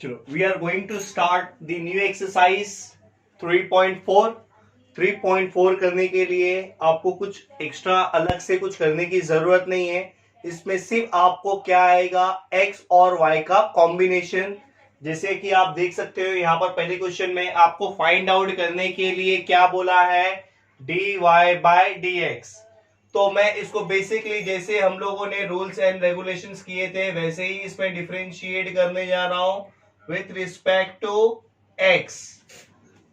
चलो, we are going to start the new exercise 3.4। 3.4 करने के लिए आपको कुछ एक्स्ट्रा अलग से कुछ करने की जरूरत नहीं है। इसमें सिर्फ आपको क्या आएगा, x और y का कॉम्बिनेशन। जैसे कि आप देख सकते हो यहाँ पर पहले क्वेश्चन में आपको फाइंड आउट करने के लिए क्या बोला है, dy बाय dx। तो मैं इसको बेसिकली जैसे हम लोगों ने रूल्स एंड रेगुलेशंस किए थे वैसे ही इसमें डिफरेंशिएट करने जा रहा हूं विथ रिस्पेक्ट टू x।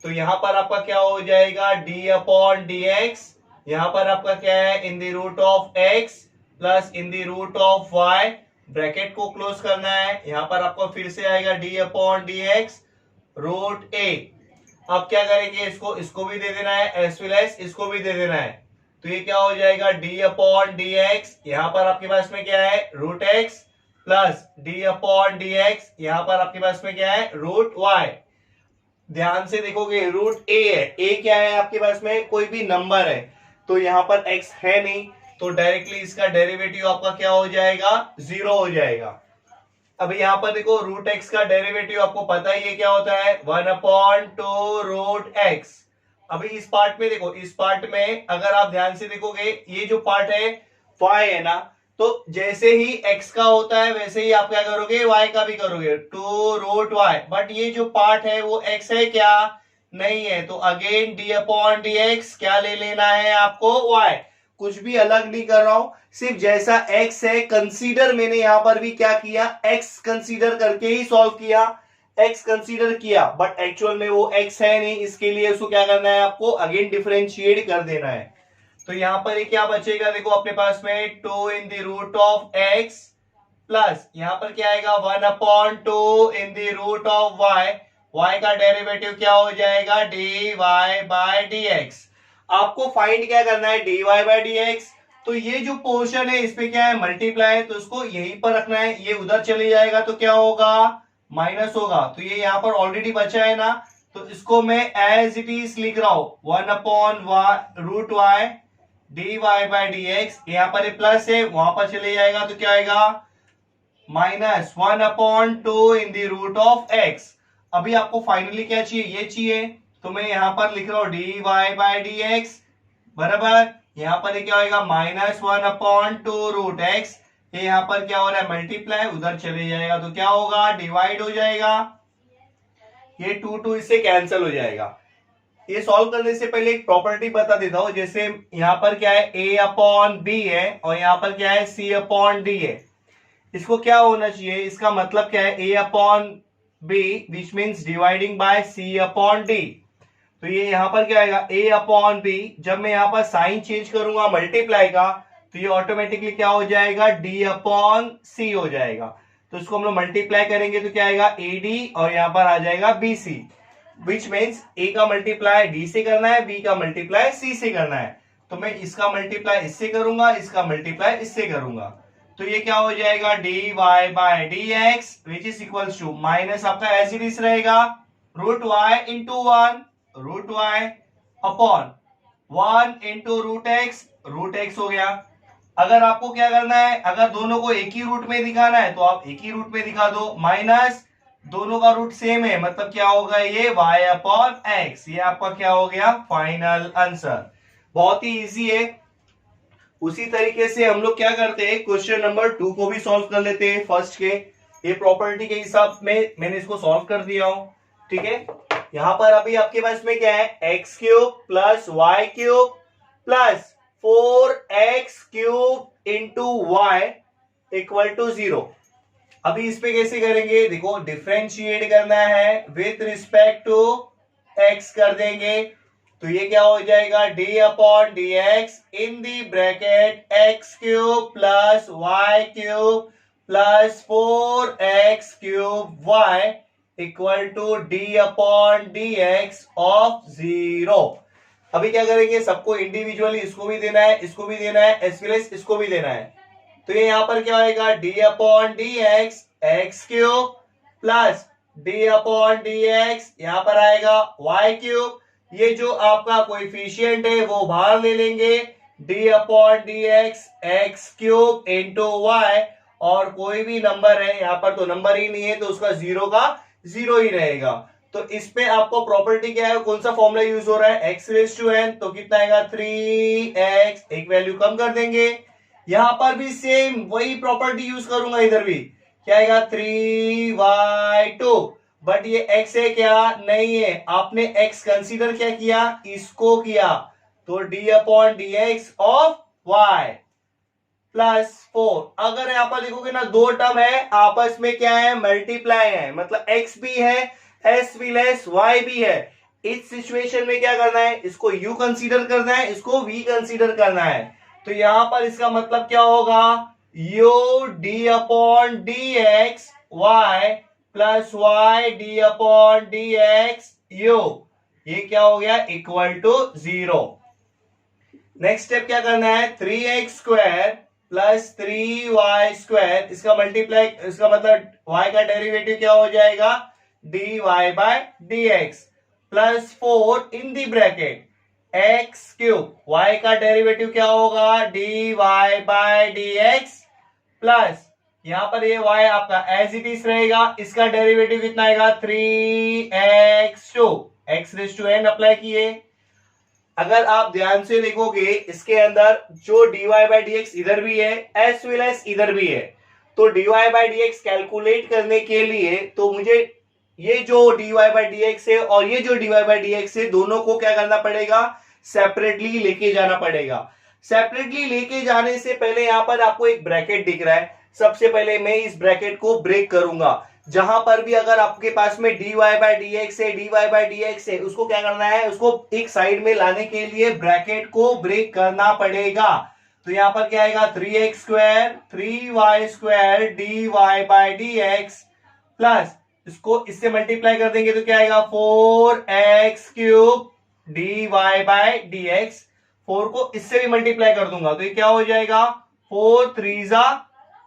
तो यहां पर आपका क्या हो जाएगा, d अपॉन डी एक्स। यहां पर आपका क्या है, in the root of x plus in the root of y। Bracket को क्लोज करना है, यहां पर आपको फिर से आएगा d upon D X root a। अब क्या करेंगे, इसको इसको भी दे देना है एज वेल एज इसको भी दे देना है। तो ये क्या हो जाएगा, d अपॉन डी एक्स। यहां पर आपके पास में क्या है, root x plus d upon D x. यहां पर आपके पास में क्या है, रूट y। ध्यान से देखोगे, रूट a है, a क्या है आपके पास में, कोई भी नंबर है। तो यहां पर x है नहीं, तो डायरेक्टली इसका डेरिवेटिव आपका क्या हो जाएगा, 0 हो जाएगा। अभी यहां पर देखो, रूट x का डेरिवेटिव आपको पता ही है क्या होता है, 1 अपॉन टू रूट x। अभी इस पार्ट में देखो, इस पार्ट में अगर आप ध्यान से देखोगे, ये जो पार्ट है y है ना, तो जैसे ही x का होता है वैसे ही आप क्या करोगे, y का भी करोगे, टू रूट y। बट ये जो पार्ट है वो x है क्या, नहीं है। तो again d upon D x क्या ले लेना है आपको, y। कुछ भी अलग नहीं कर रहा हूं, सिर्फ जैसा x है कंसीडर, मैंने यहां पर भी क्या किया, x कंसीडर करके ही सॉल्व किया। x कंसीडर किया बट एक्चुअल में वो x है नहीं, इसके लिए उसको क्या करना है, आपको अगेन डिफरेंशिएट कर देना है। तो यहां पर ये क्या बचेगा, देखो अपने पास में 2 in the root of x plus यहां पर क्या आएगा, 1 upon two in the root of y। y का डेरिवेटिव क्या हो जाएगा, dy बाय dx। आपको फाइंड क्या करना है, dy बाय dx। तो ये जो पोर्शन है इस पे क्या है, मल्टीप्लाई, तो इसको यहीं पर रखना है। ये उधर चले जाएगा तो क्या होगा, माइनस होगा। तो ये यहां पर ऑलरेडी बचा है ना, तो इसको मैं एज इट इज लिख रहा हूं, 1 upon root Y dy by dx। यहां पर प्लस है, वहां पर चले जाएगा तो क्या आएगा, minus 1 upon two in the root of x। अभी आपको फाइनली क्या चाहिए, ये चाहिए, तो मैं यहां पर लिख रहा हूं dy बाय dx बराबर, यहां पर क्या होगा, minus 1 upon two root x। ये यहां पर क्या हो रहा है, मल्टीप्लाई, उधर चले जाएगा तो क्या होगा, डिवाइड हो जाएगा। ये 2 इससे कैंसिल हो जाएगा। ये सॉल्व करने से पहले एक प्रॉपर्टी बता देता हूं, जैसे यहां पर क्या है, a अपॉन बी है और यहां पर क्या है, c अपॉन डी है। इसको क्या होना चाहिए, इसका मतलब क्या है, a upon B which means dividing by c upon D. तो ये यहां पर क्या आएगा, a अपॉन बी। जब मैं यहां पर साइन चेंज करूंगा मल्टीप्लाई का, तो ये ऑटोमेटिकली क्या हो जाएगा, d अपॉन सी हो जाएगा। तो इसको हम लोग मल्टीप्लाई करेंगे तो क्या आएगा, AD और यहां पर आ जाएगा BC, विच मीन्स a का मल्टीप्लाई d से करना है, b का मल्टीप्लाई c से करना है। तो मैं इसका मल्टीप्लाई इससे करूंगा, इसका मल्टीप्लाई इससे करूंगा। तो ये क्या हो जाएगा, dy by dx which is equals to, minus आपका एज इट इज रहेगा, root y into 1 root y upon 1 into root x हो गया। अगर आपको क्या करना है, अगर दोनों को एक ही रूट में दिखाना है तो आप एक ही रूट में दिखा दो, माइनस दोनों का रूट सेम है, मतलब क्या होगा, ये y अपॉन x। ये आपका क्या हो गया, फाइनल आंसर। बहुत ही इजी है। उसी तरीके से हम लोग क्या करते हैं, क्वेश्चन नंबर 2 को भी सॉल्व कर लेते हैं फर्स्ट के। ये प्रॉपर्टी के हिसाब में मैंने इसको सॉल्व कर दिया हूं, ठीक है। यहां पर अभी आपके पास में क्या है, X cube plus Y cube plus 4x cube into Y equal to 0। अभी इस पे कैसे करेंगे, देखो डिफरेंशिएट करना है विथ रिस्पेक्ट टू x कर देंगे। तो ये क्या हो जाएगा, d upon D X in the bracket X cube plus Y cube plus 4x cube Y equal to d upon D x of 0। अभी क्या करेंगे, सबको इंडिविजुअली, इसको भी देना है, इसको भी देना है, एज वेल एज इसको भी देना है। तो ये यहां पर क्या होगा, d upon D x X cube plus d upon D x, यहां पर आएगा y क्यूब। ये जो आपका कोएफिशिएंट है वो बाहर ले लेंगे, d upon D x X cube into Y. और कोई भी नंबर है, यहां पर तो नंबर ही नहीं है तो उसका 0 का जीरो ही रहेगा। तो इस पे आपको प्रॉपर्टी क्या है, कौन सा फॉर्मूला यूज हो रहा है, एक्स रेज टू एन, तो कितना आएगा 3x, एक वैल्यू कम कर देंगे। यहां पर भी सेम वही प्रॉपर्टी यूज करूंगा, इधर भी क्या आएगा 3y2, बट ये x है क्या, नहीं है, आपने x कंसीडर क्या किया, इसको किया, तो d upon D x of y plus 4। अगर यहां पर देखोगे ना, दो टर्म है आपस में क्या है, मल्टीप्लाई है, मतलब x भी है, s भी लेस y भी है। इस सिचुएशन में क्या करना है, इसको u कंसीडर करना है, इसको v कंसीडर करना है। तो यहां पर इसका मतलब क्या होगा, u d upon D x Y plus Y D upon D x U, ये क्या हो गया, इक्वल टू 0। नेक्स्ट स्टेप क्या करना है, 3x square plus 3y square, इसका मल्टीप्लाई, इसका मतलब y का डेरिवेटिव क्या हो जाएगा, dy by dx plus 4 in the bracket x cube, y का डेरिवेटिव क्या होगा, dy बाय dx प्लस यहां पर ये y आपका एज इट इज रहेगा, इसका डेरिवेटिव कितना आएगा 3x2, x raise to n apply किए। अगर आप ध्यान से देखोगे, इसके अंदर जो dy बाई डी एक्स इधर भी है, एस वेल एस इधर भी है, तो dy by D x calculate करने के लिए तो मुझे ये जो dy बाई डी एक्स है और ये जो dy बाई डी एक्स है, दोनों को क्या करना पड़ेगा, सेपरेटली लेके जाना पड़ेगा। सेपरेटली लेके जाने से पहले यहां पर आपको एक ब्रैकेट दिख रहा है, सबसे पहले मैं इस ब्रैकेट को ब्रेक करूंगा। जहां पर भी अगर आपके पास में dy बाई डी एक्स है, dy बाई डी एक्स है, उसको क्या करना है, उसको एक साइड में लाने के लिए ब्रैकेट को ब्रेक करना पड़ेगा। तो यहां पर क्या आएगा 3x square 3y square dy by D X plus इसको इससे मल्टीप्लाई कर देंगे तो क्या आएगा 4x cube dy by D x, 4 को इससे भी मल्टीप्लाई कर दूंगा तो ये क्या हो जाएगा 4 3 जा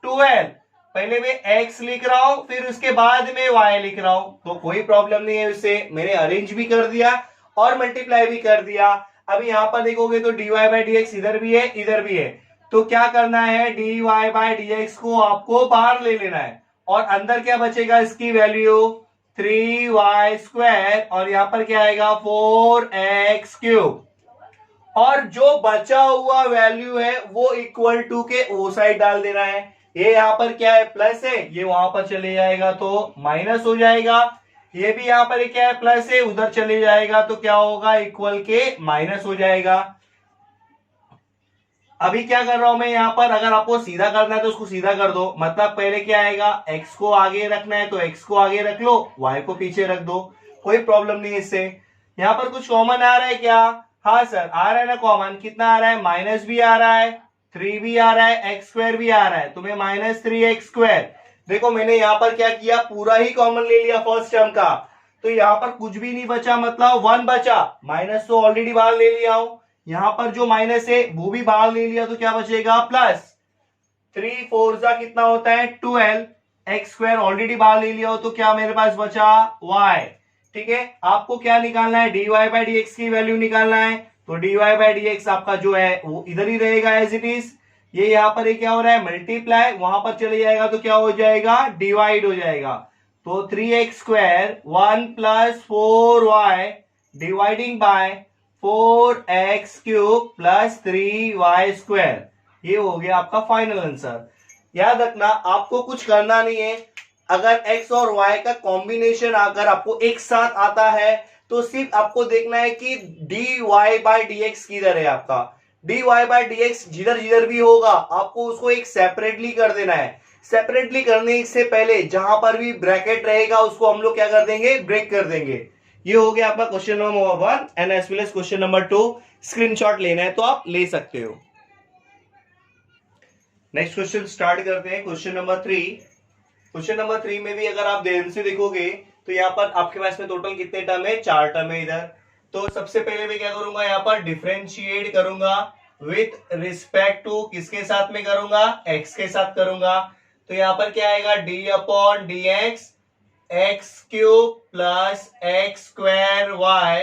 12। पहले मैं x लिख रहा हूं, फिर उसके बाद में y लिख रहा हूं, तो कोई प्रॉब्लम नहीं है, उससे मैंने अरेंज भी कर दिया और मल्टीप्लाई भी कर दिया। अभी यहां पर देखोगे तो dy बाई डी एक्स इधर भी है, इधर भी है, तो क्या करना है, dy बाई डी एक्स को आपको बाहर ले लेना है और अंदर क्या बचेगा, इसकी वैल्यू 3y स्क्वायर और यहां पर क्या आएगा 4x क्यूब, और जो बचा हुआ वैल्यू है वो इक्वल टू के वो साइड डाल देना है। ये यहां पर क्या है, प्लस है, ये वहां पर चले जाएगा तो माइनस हो जाएगा, ये भी यहां पर क्या है, प्लस है, उधर चले जाएगा तो क्या होगा, इक्वल के माइनस हो जाएगा। अभी क्या कर रहा हूं मैं यहां पर, अगर आपको सीधा करना है तो उसको सीधा कर दो, मतलब पहले क्या आएगा, x को आगे रखना है तो x को आगे रख लो, y को पीछे रख दो, कोई प्रॉब्लम नहीं है इससे। यहां पर कुछ कॉमन आ रहा है क्या, हाँ सर आ रहा है ना कॉमन, कितना आ रहा है, माइनस भी आ रहा है, 3 भी आ रहा है, एक्स स्क्वायर भी आ रहा है, तो मैं माइनस 3x स्क्वायर, देखो मैंने यहां पर क्या किया, पूरा ही कॉमन ले लिया फर्स्ट टर्म का, तो यहां पर कुछ भी नहीं बचा, मतलब 1 बचा, माइनस तो ऑलरेडी बाहर ले लिया हूं, यहां पर जो माइनस है वो भी बाहर ले लिया, तो क्या बचेगा प्लस 3 4 जा कितना होता है 12, एक्स स्क्वायर ऑलरेडी बाहर ले लिया हो तो क्या मेरे पास बचा y। ठीक है, आपको क्या निकालना है, dy बाई डी एक्स की वैल्यू निकालना है, तो dy बाई डी एक्स आपका जो है वो इधर ही रहेगा एज इट इज, ये यहां पर क्या हो रहा है मल्टीप्लाई, वहां पर चले जाएगा तो क्या हो जाएगा, डिवाइड हो जाएगा, तो 3x square 1 plus 4y dividing by 4x cube plus 3y square, ये हो गया आपका फाइनल आंसर। याद रखना आपको कुछ करना नहीं है, अगर x और y का कॉम्बिनेशन अगर आपको एक साथ आता है तो सिर्फ आपको देखना है कि dy बाई डी एक्स किधर है, आपका dy बाई डी एक्स जिधर जिधर भी होगा आपको उसको एक सेपरेटली कर देना है। सेपरेटली करने से पहले जहां पर भी ब्रैकेट रहेगा उसको हम लोग क्या कर देंगे, ब्रेक कर देंगे। ये हो गया आपका question number 1 and as well as question number 2। Screenshot लेना है तो आप ले सकते हो। नेक्स्ट क्वेश्चन स्टार्ट करते हैं, क्वेश्चन नंबर 3। क्वेश्चन नंबर 3 में भी अगर आप ध्यान से देखोगे तो यहाँ पर आपके पास में टोटल कितने टर्म है, 4 टर्म है इधर। तो सबसे पहले मैं क्या करूंगा, यहाँ पर डिफरेंशिएट करूंगा विथ रिस्पेक्ट टू किसके साथ में करूंगा, x के साथ करूंगा, तो यहाँ पर क्या आएगा D upon D x X cube plus X square Y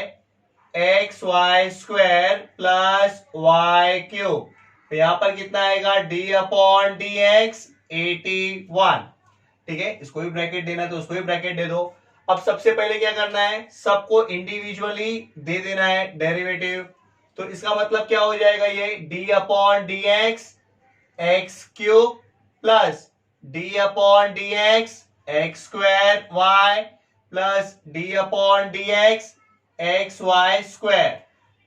X Y square plus Y cube, तो यहां पर कितना आएगा डी अपॉन डी एक्स 81। ठीक है, इसको भी ब्रैकेट देना तो उसको भी ब्रैकेट दे दो। अब सबसे पहले क्या करना है, सबको इंडिविजुअली दे देना है डेरिवेटिव। तो इसका मतलब क्या हो जाएगा, ये D upon D X cube plus D upon D x square Y plus D upon D x Y square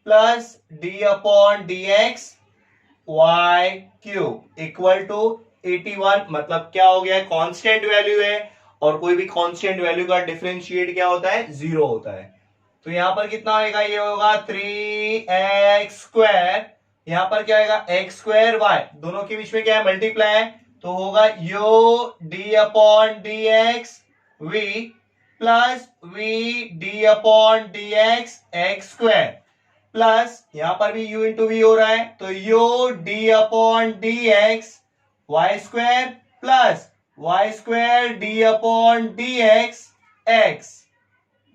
plus D upon D x Y cube equal to 81। मतलब क्या हो गया, कांस्टेंट वैल्यू है और कोई भी कांस्टेंट वैल्यू का differentiate क्या होता है, 0 होता है। तो यहां पर कितना होगा, ये होगा 3x स्क्वायर, यहां पर क्या आएगा एक्स स्क्वायर वाई, दोनों के बीच में क्या है मल्टीप्लाई है, तो होगा y d upon D x we plus v d upon D x square plus यहां पर भी u इंटू वी हो रहा है, तो u D upon D x Y square plus Y square D upon D X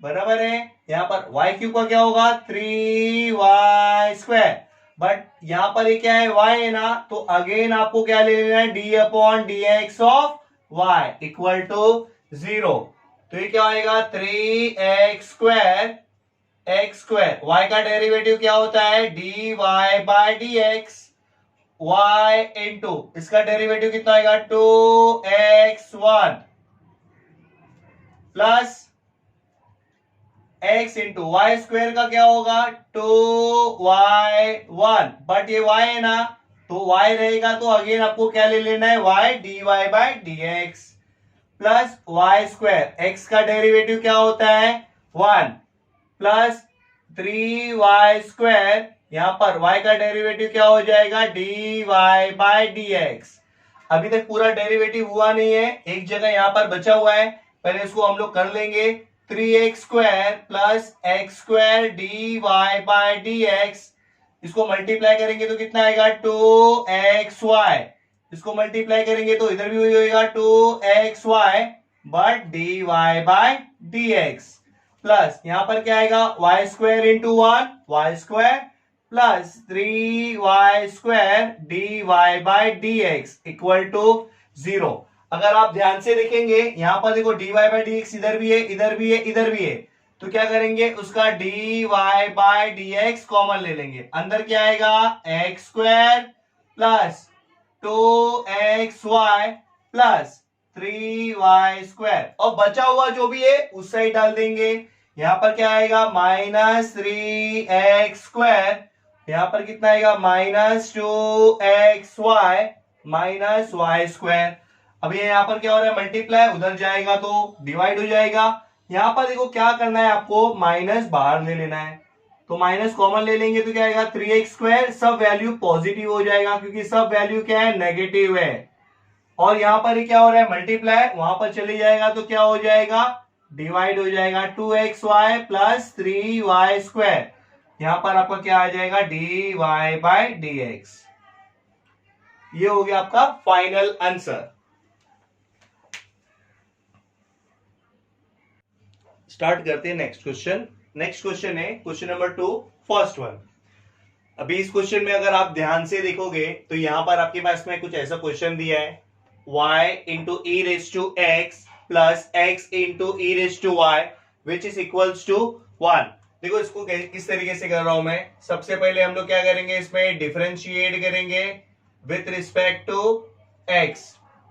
बराबर है, यहां पर y क्यूब का क्या होगा 3y स्क्वायर, बट यहां पर ये क्या है y है ना, तो अगेन आपको क्या ले लेना है d upon D x of y equal to 0। तो ये क्या आएगा 3x square X square, y का डेरिवेटिव क्या होता है dy by D x, y into इसका डेरिवेटिव कितना आएगा 2x1 plus x into Y square का क्या होगा 2y1, बट ये y है ना, तो y रहेगा तो अगेन आपको क्या ले लेना है y dy by D X plus Y square, x का डेरिवेटिव क्या होता है 1 प्लस 3y स्क्वायर, यहां पर y का डेरिवेटिव क्या हो जाएगा dy बाय डी एक्स। अभी तक पूरा डेरिवेटिव हुआ नहीं है, एक जगह यहां पर बचा हुआ है, पहले इसको हम लोग कर लेंगे। 3x square plus X square D Y by D X, इसको मल्टीप्लाई करेंगे तो कितना आएगा 2xy, इसको मल्टीप्लाई करेंगे तो इधर भी वही होगा 2xy but D Y by D X plus यहां पर क्या आएगा Y square into 1 Y square plus 3y square D Y by D X equal to 0। अगर आप ध्यान से देखेंगे यहां पर देखो D Y by D X इधर भी है, इधर भी है, इधर भी है, तो क्या करेंगे उसका D Y by D x common ले लेंगे, अंदर क्या आएगा X square plus 2xy plus 3y square, और बचा हुआ जो भी है उस साइड डाल देंगे। यहां पर क्या आएगा माइनस 3x स्क्वायर, यहां पर कितना आएगा minus 2xy minus y square. अब ये यहां पर क्या हो रहा है मल्टीप्लाई, उधर जाएगा तो डिवाइड हो जाएगा। यहां पर देखो क्या करना है आपको, माइनस बाहर ले लेना है, तो माइनस कॉमन ले लेंगे तो क्या आएगा 3x स्क्वायर, सब वैल्यू पॉजिटिव हो जाएगा क्योंकि सब वैल्यू क्या है नेगेटिव है। और यहां पर ही क्या हो रहा है मल्टीप्लाई, वहां पर चले जाएगा तो क्या हो जाएगा डिवाइड हो जाएगा 2xy प्लस 3y स्क्वायर, यहां पर आपका क्या आ जाएगा dy बाय डी एक्स। ये हो गया आपका फाइनल आंसर। स्टार्ट करते हैं नेक्स्ट क्वेश्चन। नेक्स्ट क्वेश्चन है क्वेश्चन नंबर 2 फर्स्ट वन। अभी इस क्वेश्चन में अगर आप ध्यान से देखोगे तो यहां पर आपके पास में कुछ ऐसा क्वेश्चन दिया है y into E raise to x plus x into E raise to Y which is equals to 1। देखो इसको किस तरीके से कर रहा हूं मैं, सबसे पहले हम लोग क्या करेंगे इसमें डिफरेंशिएट करेंगे विथ रिस्पेक्ट टू x,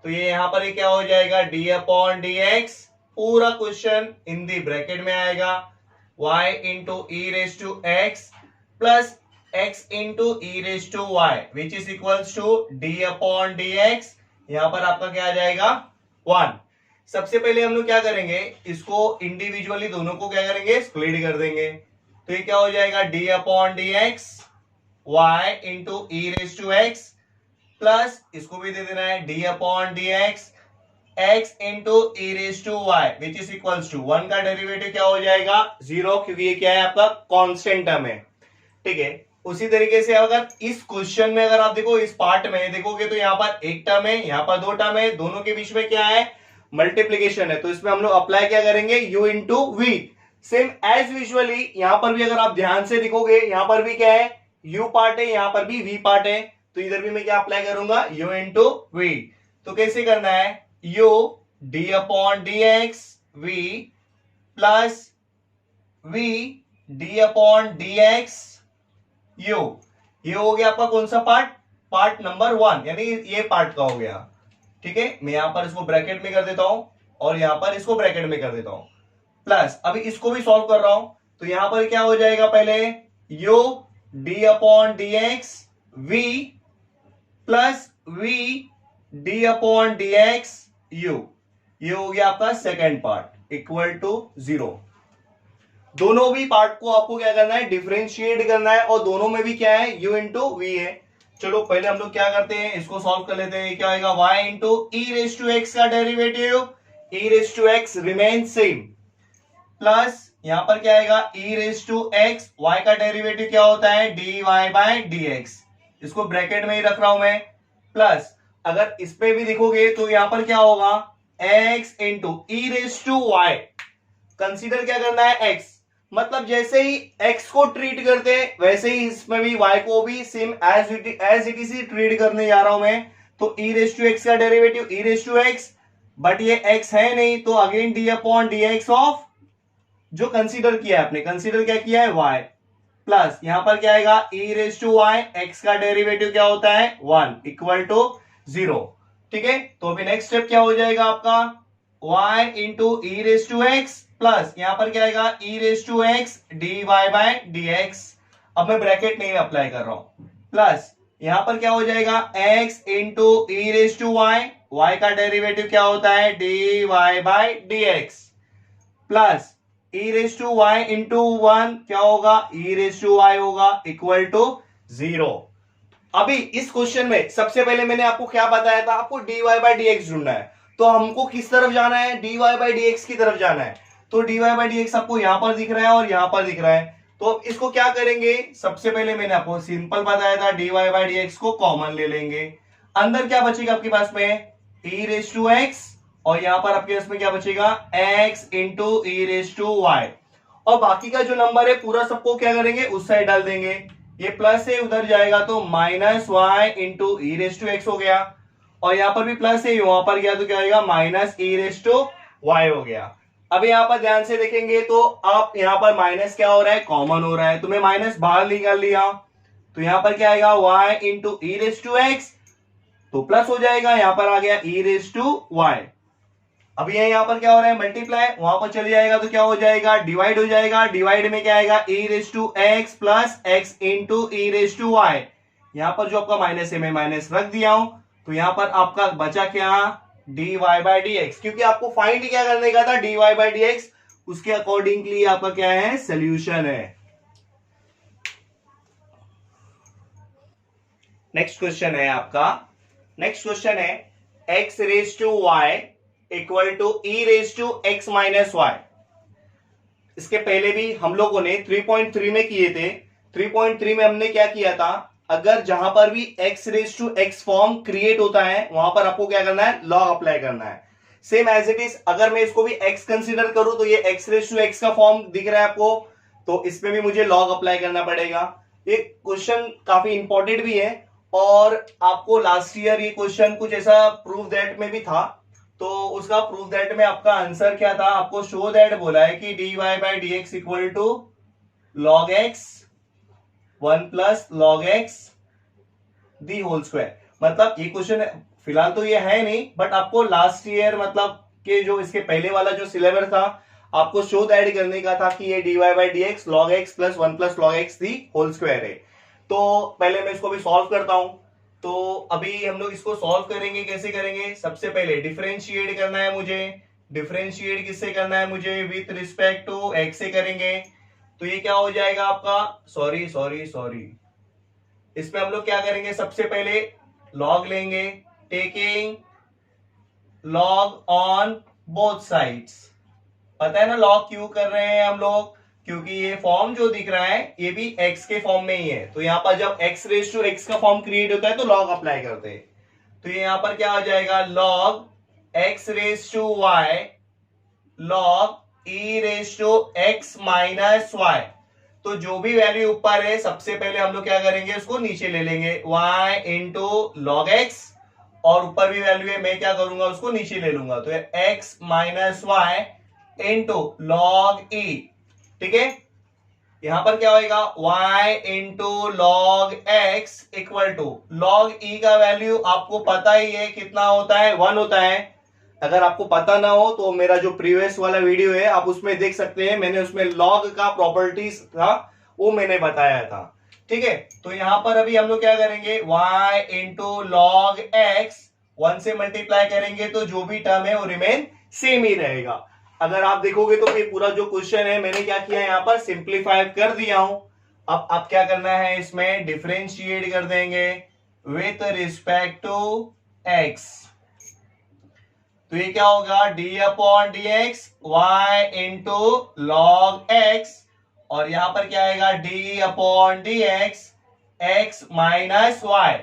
तो ये यहां पर क्या हो जाएगा d अपॉन डी एक्स, पूरा क्वेश्चन इन दी ब्रैकेट में आएगा y into E raise to x plus x into E raise to Y which is equals to d upon D x, यहां पर आपका क्या आ जाएगा 1। सबसे पहले हम लोग क्या करेंगे इसको इंडिविजुअली दोनों को क्या करेंगे स्प्लिट कर देंगे, तो ये क्या हो जाएगा d upon D x Y into E raise to x plus इसको भी दे देना है d upon D X x into E raise to Y which is equals to 1 का डेरिवेटिव क्या हो जाएगा 0 क्योंकि ये क्या है आपका कांस्टेंट टर्म है। ठीक है, उसी तरीके से अगर इस क्वेश्चन में अगर आप देखो इस पार्ट में देखोगे तो यहाँ पर एक टर्म है, यहाँ पर 2 टर्म है, दोनों के बीच में क्या है मल्टीप्लीकेशन है, तो इसमें हम लोग अप्लाई क्या करेंगे u into V. Same as usually यहां पर भी अगर आप ध्यान से देखोगे यहां पर भी क्या है u पार्ट है, यहां पर भी v पार्ट है, तो इधर भी मैं क्या अप्लाई करूंगा u इंटू वी। तो कैसे करना है u d upon D x we plus v d upon dx u। ये हो गया आपका कौन सा पार्ट, पार्ट नंबर 1, यानी ये पार्ट का हो गया। ठीक है, मैं यहां पर इसको ब्रैकेट में कर देता हूं और यहां पर इसको ब्रैकेट में कर देता हूं, प्लस अभी इसको भी सॉल्व कर रहा हूं, तो यहां पर क्या हो जाएगा, पहले u d upon dx v plus v d upon dx u। ये हो गया आपका सेकेंड पार्ट इक्वल टू 0। दोनों भी पार्ट को आपको क्या करना है, डिफरेंशिएट करना है, और दोनों में भी क्या है, u इंटू वी है। चलो पहले हम लोग क्या करते हैं, इसको सॉल्व कर लेते हैं। क्या आएगा, y into E raise to x का derivative, e raise to x remain same, plus यहां पर क्या आएगा, e raise to x, y का डेरिवेटिव क्या होता है, dy बाय dx। इसको ब्रैकेट में ही रख रहा हूं मैं, प्लस अगर इस पे भी देखोगे तो यहां पर क्या होगा, x into E raise to Y. Consider क्या करना है, x, मतलब जैसे ही x को ट्रीट करते हैं वैसे ही इसमें भी y को भी सेम एज इट इज ही ट्रीट करने जा रहा हूं मैं। तो e रेस टू एक्स का derivative e raise to X, but ये x है नहीं, तो again d upon dx of जो कंसीडर किया है आपने, कंसीडर क्या किया है, y, प्लस यहां पर क्या आएगा, e raise to y, x का डेरिवेटिव क्या होता है 1 इक्वल टू 0। ठीक है, तो अभी नेक्स्ट स्टेप क्या हो जाएगा आपका, y into E raise to x, plus यहां पर क्या आएगा, e raise to X dy by dx। अब मैं ब्रैकेट नहीं अप्लाई कर रहा हूं, प्लस यहां पर क्या हो जाएगा, x into E raise to y, y का डेरिवेटिव क्या होता है, dy by dx, plus e raise to y into 1 क्या होगा, e रेस टू y होगा इक्वल टू 0। अभी इस क्वेश्चन में सबसे पहले मैंने आपको क्या बताया था, आपको dy बाय dx ढूंढना है, तो हमको किस तरफ जाना है, dy बाय dx की तरफ जाना है। तो dy बाय dx आपको यहां पर दिख रहा है और यहां पर दिख रहा है, तो अब इसको क्या करेंगे, सबसे पहले मैंने आपको सिंपल बताया था, dy बाय dx को कॉमन ले लेंगे। अंदर क्या बचेगा आपके पास में, e रेस टू x, और यहां पर आपके पास में क्या बचेगा, x into E raise to y, और बाकी का जो नंबर है पूरा सबको क्या करेंगे, उस साइड डाल देंगे। ये प्लस है, उधर जाएगा तो minus y into E raise to X हो गया, और यहां पर भी प्लस है, वहां पर गया तो क्या होगा, minus E raise to y हो गया। अब यहां पर ध्यान से देखेंगे तो आप यहां पर माइनस क्या हो रहा है, कॉमन हो रहा है, तो मैं माइनस बाहर निकाल लिया, तो यहां पर क्या आएगा, y into E raise to x, तो प्लस हो जाएगा, यहां पर आ गया ई रेस टू वाई। अब ये यहां पर क्या हो रहा है, मल्टीप्लाई, वहां पर चले जाएगा तो क्या हो जाएगा, डिवाइड हो जाएगा, डिवाइड में क्या आएगा, e raise to x plus x into E raise to y. यहां पर जो आपका माइनस है मैं माइनस रख दिया हूं, तो यहां पर आपका बचा क्या, dy बाय dx, क्योंकि आपको फाइंड क्या करने का था, dy बाय dx, उसके अकॉर्डिंगली आपका क्या है, सोल्यूशन है। नेक्स्ट क्वेश्चन है आपका, नेक्स्ट क्वेश्चन है x raise to y equal to e raise to x minus y। इसके पहले भी हम लोगों ने 3.3 में किए थे। 3.3 में हमने क्या किया था, अगर जहां पर भी x raise to x form create होता है वहां पर आपको क्या करना है, लॉग अप्लाई करना है। सेम एज इट इज, अगर मैं इसको भी x कंसीडर करूं तो ये x रेस टू x का फॉर्म दिख रहा है आपको, तो इसमें भी मुझे लॉग अप्लाई करना पड़ेगा। ये क्वेश्चन काफी इंपॉर्टेंट भी है, और आपको लास्ट ईयर ये क्वेश्चन कुछ ऐसा प्रूफ दैट में भी था, तो उसका प्रूफ दैट में आपका आंसर क्या था, आपको शो दैट बोला है कि dy by dx equal to log x 1 plus log x the whole square. मतलब ये क्वेश्चन फिलहाल तो ये है नहीं, बट आपको लास्ट ईयर मतलब के जो इसके पहले वाला जो सिलेबस था, आपको शो दैट करने का था कि ये dy by dx log x plus 1 plus log x the whole square है। तो पहले मैं इसको भी सॉल्व करता हूं। तो अभी हम लोग इसको सॉल्व करेंगे, कैसे करेंगे, सबसे पहले डिफरेंशिएट करना है मुझे। डिफरेंशिएट किससे करना है मुझे, विथ रिस्पेक्ट टू x से करेंगे। तो ये क्या हो जाएगा आपका, सॉरी इसमें हम लोग क्या करेंगे, सबसे पहले लॉग लेंगे, taking log on both sides. पता है ना लॉग क्यों कर रहे हैं हम लोग, क्योंकि ये फॉर्म जो दिख रहा है ये भी x के फॉर्म में ही है, तो यहां पर जब x रेस टू x का फॉर्म क्रिएट होता है तो लॉग अप्लाई करते हैं। तो ये यहां पर क्या आ जाएगा, log x raise to y log e raise to x minus y। तो जो भी वैल्यू ऊपर है सबसे पहले हम लोग क्या करेंगे, उसको नीचे ले लेंगे, y इंटू लॉग x, और ऊपर भी वैल्यू है मैं क्या करूंगा, उसको नीचे ले लूंगा, तो x minus y into log e, ठीक है। यहां पर क्या होगा, y into log x equal to log e का वैल्यू आपको पता ही है कितना होता है, 1 होता है। अगर आपको पता ना हो तो मेरा जो प्रीवियस वाला वीडियो है आप उसमें देख सकते हैं, मैंने उसमें लॉग का प्रॉपर्टीज था वो मैंने बताया था, ठीक है। तो यहां पर अभी हम लोग क्या करेंगे, y इंटू लॉग एक्स 1 से मल्टीप्लाई करेंगे तो जो भी टर्म है वो रिमेन सेम ही रहेगा। अगर आप देखोगे तो ये पूरा जो क्वेश्चन है मैंने क्या किया, यहां पर सिंप्लीफाई कर दिया हूं। अब आप क्या करना है, इसमें डिफरेंशिएट कर देंगे विथ रिस्पेक्ट टू एक्स। तो ये क्या होगा, d upon D x Y into log x, और यहां पर क्या आएगा d upon D x x minus y.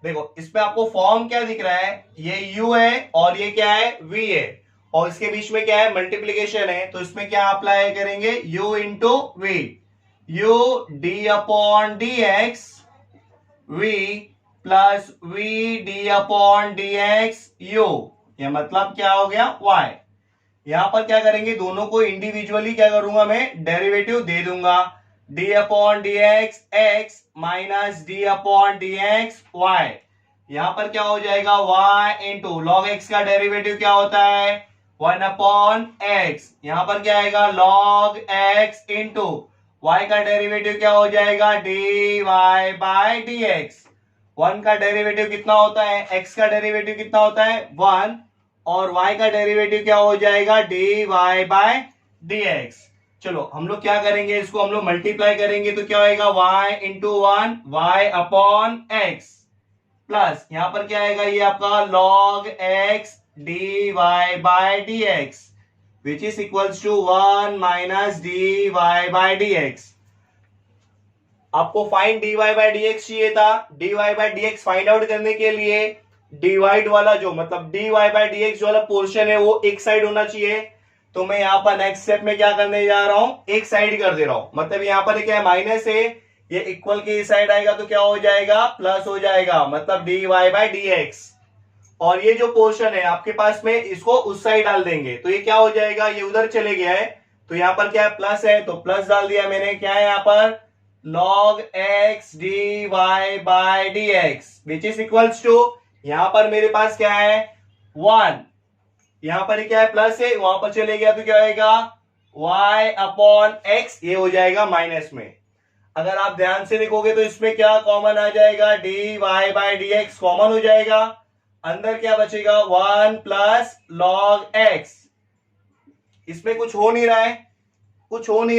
देखो इसमें आपको फॉर्म क्या दिख रहा है, ये u है और ये क्या है v है, और इसके बीच में क्या है, मल्टीप्लीकेशन है। तो इसमें क्या अप्लाई करेंगे, u into v, u d upon D x we plus v d upon D x u, यह मतलब क्या हो गया y। यहां पर क्या करेंगे, दोनों को इंडिविजुअली क्या करूंगा मैं, डेरिवेटिव दे दूंगा, d upon D x x minus d upon D x y. यहां पर क्या हो जाएगा, y इंटू लॉग एक्स का डेरिवेटिव क्या होता है, 1 अपॉन एक्स। यहां पर क्या आएगा, लॉग एक्स इंटू y का डेरिवेटिव क्या हो जाएगा, d Y by D x. 1 का डेरिवेटिव कितना होता है, x का डेरिवेटिव कितना होता है 1, और y का डेरिवेटिव क्या हो जाएगा, d Y by D x. चलो हम लोग क्या करेंगे, इसको हम लोग मल्टीप्लाई करेंगे तो क्या होगा, y into 1 y upon x plus यहां पर क्या आएगा, ये आपका log x d Y by D x which is equals to 1 minus d Y by D x. आपको फाइंड dy बाय dx चाहिए था, dy by dx find out करने के लिए डिवाइड वाला जो मतलब dy बाय dx वाला पोर्शन है वो एक साइड होना चाहिए। तो मैं यहाँ पर नेक्स्ट स्टेप में क्या करने जा रहा हूं, एक साइड कर दे रहा हूं। मतलब यहाँ पर क्या है, माइनस है, ये इक्वल के इस साइड आएगा तो क्या हो जाएगा, प्लस हो जाएगा, मतलब dy बाय dx। और ये जो पोर्शन है आपके पास में, इसको उस साइड डाल देंगे तो ये क्या हो जाएगा, ये उधर चले गया है। तो यहाँ पर क्या है, प्लस है तो प्लस डाल दिया मैंने, क्या है यहाँ पर log x dy by dx which is equals to, यहां पर मेरे पास क्या है 1, यहां पर क्या है प्लस है, वहां पर चले गया तो क्या होगा y अपॉन x, ये हो जाएगा माइनस में। अगर आप ध्यान से देखोगे तो इसमें क्या कॉमन आ जाएगा, dy बाय dx कॉमन हो जाएगा, अंदर क्या बचेगा 1 प्लस log x। इसमें कुछ हो नहीं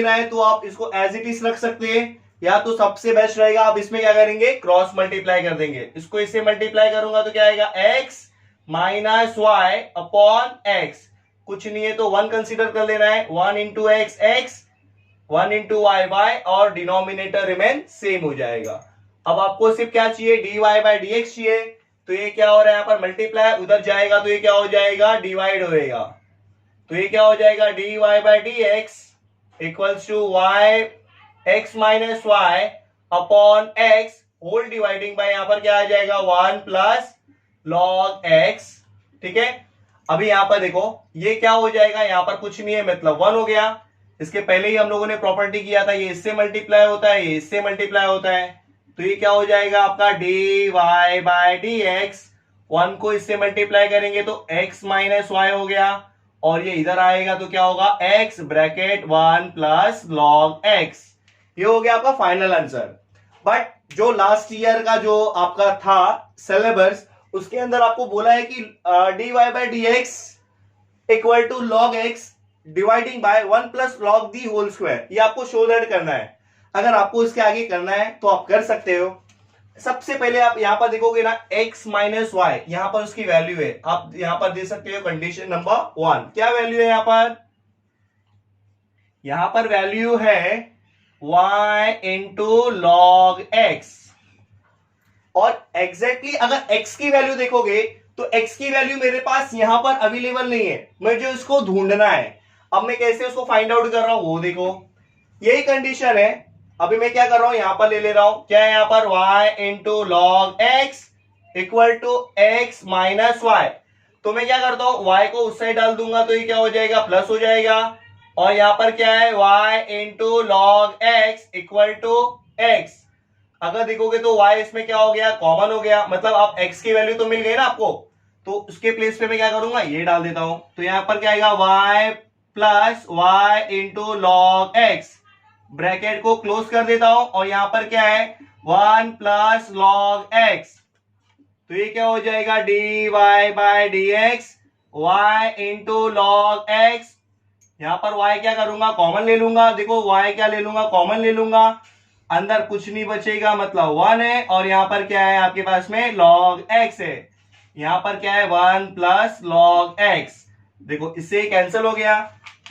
रहा है तो आप इसको एज इट इज रख सकते हैं, या तो सबसे बेस्ट रहेगा आप इसमें क्या करेंगे, क्रॉस मल्टीप्लाई कर देंगे। इसको इससे मल्टीप्लाई करूंगा तो क्या आएगा, x minus y upon x, कुछ नहीं है तो 1 कंसीडर कर लेना है, 1 into x x 1 into y y, और डिनोमिनेटर रिमेन सेम हो जाएगा। अब आपको सिर्फ क्या चाहिए, dy बाय dx चाहिए। तो ये क्या हो रहा है, यहाँ पर मल्टीप्लाई, उधर जाएगा तो ये क्या हो जाएगा, डिवाइड होएगा। तो ये क्या हो जाएगा, dy by dx equals to y x minus y upon x whole dividing by, यहां पर क्या आ जाएगा 1 प्लस लॉग x, ठीक है। अभी यहां पर देखो ये क्या हो जाएगा, यहां पर कुछ नहीं है मतलब 1 हो गया। इसके पहले ही हम लोगों ने प्रॉपर्टी किया था, ये इससे मल्टीप्लाई होता है, ये इससे मल्टीप्लाई होता है। तो ये क्या हो जाएगा आपका dy बाय dx, 1 को इससे मल्टीप्लाई करेंगे तो x माइनस वाई हो गया, और ये इधर आएगा तो क्या होगा x bracket 1 plus log x। ये हो गया आपका फाइनल आंसर। बट जो लास्ट ईयर का जो आपका था सिलेबस, उसके अंदर आपको बोला है कि dy by dx equal to log x dividing by 1 plus log the whole square, ये आपको शो दैट करना है। अगर आपको इसके आगे करना है तो आप कर सकते हो। सबसे पहले आप यहां पर देखोगे ना, x माइनस वाई, यहां पर उसकी वैल्यू है, आप यहां पर दे सकते हो कंडीशन नंबर 1। क्या वैल्यू है यहां पर वैल्यू है y इंटू लॉग x, और एग्जैक्टली अगर x की वैल्यू देखोगे तो x की वैल्यू मेरे पास यहां पर अवेलेबल नहीं है, मुझे उसको ढूंढना है। अब मैं कैसे उसको फाइंड आउट कर रहा हूं वो देखो, यही कंडीशन है। अभी मैं क्या कर रहा हूं, यहां पर ले रहा हूं, क्या है यहां पर y into log x equal to x minus y. तो मैं क्या करता हूं, y को उस साइड डाल दूंगा तो ये क्या हो जाएगा, प्लस हो जाएगा। और यहां पर क्या है, y into log x equal to x. अगर देखोगे तो y इसमें क्या हो गया, कॉमन हो गया, मतलब आप x की वैल्यू तो मिल गई ना आपको, तो उसके प्लेस पे मैं क्या करूंगा, ये डाल देता हूं। तो यहां पर क्या आएगा, y plus y into log x, bracket को क्लोज कर देता हूं। और यहां पर क्या है, 1 प्लस लॉग एक्स, तो ये क्या हो जाएगा, d Y by D x, Y into log x. यहां पर y क्या करूंगा, कॉमन ले लूंगा। देखो y क्या ले लूंगा, कॉमन ले लूंगा, अंदर कुछ नहीं बचेगा, मतलब 1 है। और यहां पर क्या है आपके पास में, लॉग x है। यहां पर क्या है, 1 प्लस लॉग x। देखो इससे कैंसिल हो गया,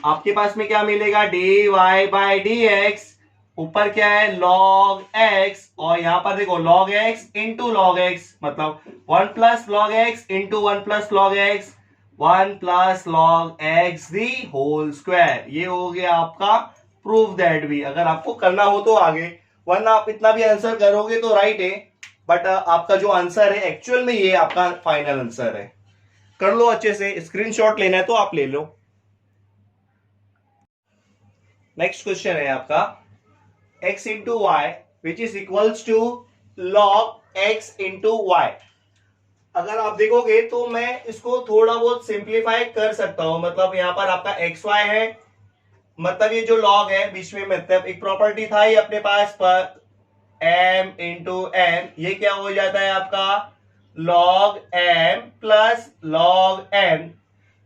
आपके पास में क्या मिलेगा, d Y by D x, ऊपर क्या है, लॉग x, और यहां पर देखो log x into log x, मतलब 1 plus log x into 1 plus log x, 1 plus log x the whole square. ये हो गया आपका प्रूफ दैट भी। अगर आपको करना हो तो आगे, वरना आप इतना भी आंसर करोगे तो राइट है, बट आपका जो आंसर है एक्चुअल में ये आपका फाइनल आंसर है। कर लो अच्छे से, स्क्रीनशॉट लेना है तो आप ले लो। नेक्स्ट क्वेश्चन है आपका, x into y which is equals to log x into y. अगर आप देखोगे तो मैं इसको थोड़ा बहुत सिंप्लीफाई कर सकता हूं, मतलब यहां पर आपका एक्स वाई है, मतलब ये जो लॉग है बीच में, मतलब एक प्रॉपर्टी था ही अपने पास पर m इंटू n, ये क्या हो जाता है आपका log m plus log n।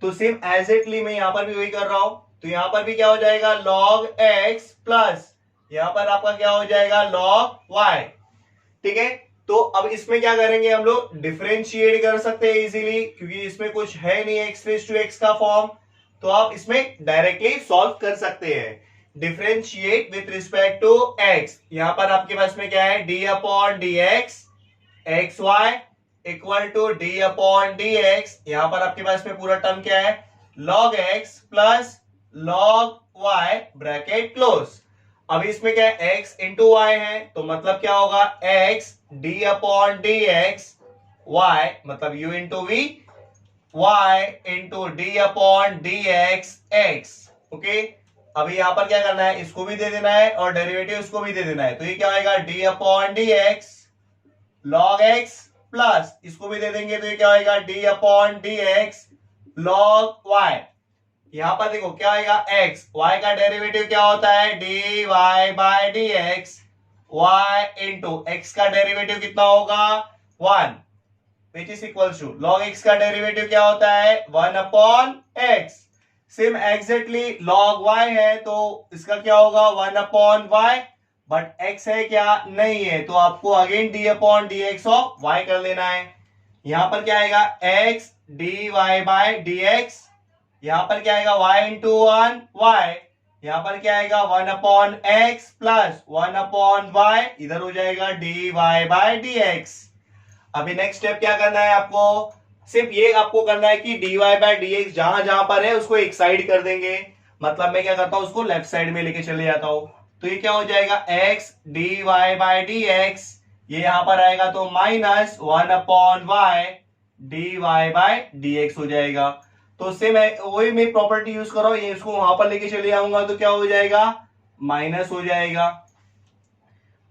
तो सेम एग्जैक्टली मैं यहां पर भी वही कर रहा हूं, तो यहां पर भी क्या हो जाएगा, log x प्लस यहां पर आपका क्या हो जाएगा, log y। ठीक है, तो अब इसमें क्या करेंगे हम लोग, डिफरेंशिएट कर सकते हैं इजीली, क्योंकि इसमें कुछ है नहीं एक्स रेज टू एक्स का फॉर्म, तो आप इसमें डायरेक्टली सॉल्व कर सकते हैं। Differentiate with respect to x, यहां पर आपके पास में क्या है, d upon D x x y equal to d upon D x, यहां पर आपके पास में पूरा टर्म क्या है, log x plus log y bracket close. अब इसमें क्या है, x इंटू वाई है, तो मतलब क्या होगा, x d upon D x y, मतलब u into v, y into d upon D x x. Okay, अभी यहां पर क्या करना है, इसको भी दे देना है और डेरिवेटिव इसको भी दे देना है, तो ये क्या होगा, d upon D x log x plus इसको भी दे देंगे, तो ये क्या होगा, d upon D x log y. यहां पर देखो क्या आएगा, x, y का डेरिवेटिव क्या होता है, d Y by D x, y into x का डेरिवेटिव कितना होगा, 1, which is equal to log x का डेरिवेटिव क्या होता है, 1 upon x। Same exactly log y है तो इसका क्या होगा, 1 अपॉन y, बट x है क्या, नहीं है, तो आपको again d upon D x of y कर लेना है। यहां पर क्या आएगा, x d Y by D x, यहां पर क्या आएगा, y इंटू 1 y, यहां पर क्या आएगा, 1 upon x plus 1 upon y, इधर हो जाएगा d Y by D x. अभी नेक्स्ट स्टेप क्या करना है आपको, सिर्फ ये आपको करना है कि d Y by D x जहां जहां पर है उसको एक साइड कर देंगे, मतलब मैं क्या करता हूं, उसको लेफ्ट साइड में लेके चले जाता हूं, तो ये क्या हो जाएगा, x d Y by D x, ये यहां पर आएगा तो minus 1 upon y d Y by D x हो जाएगा। तो उससे मैं वही मैं प्रॉपर्टी यूज कर रहा हूं, ये इसको वहां पर लेके चले आऊंगा तो क्या हो जाएगा, माइनस हो जाएगा।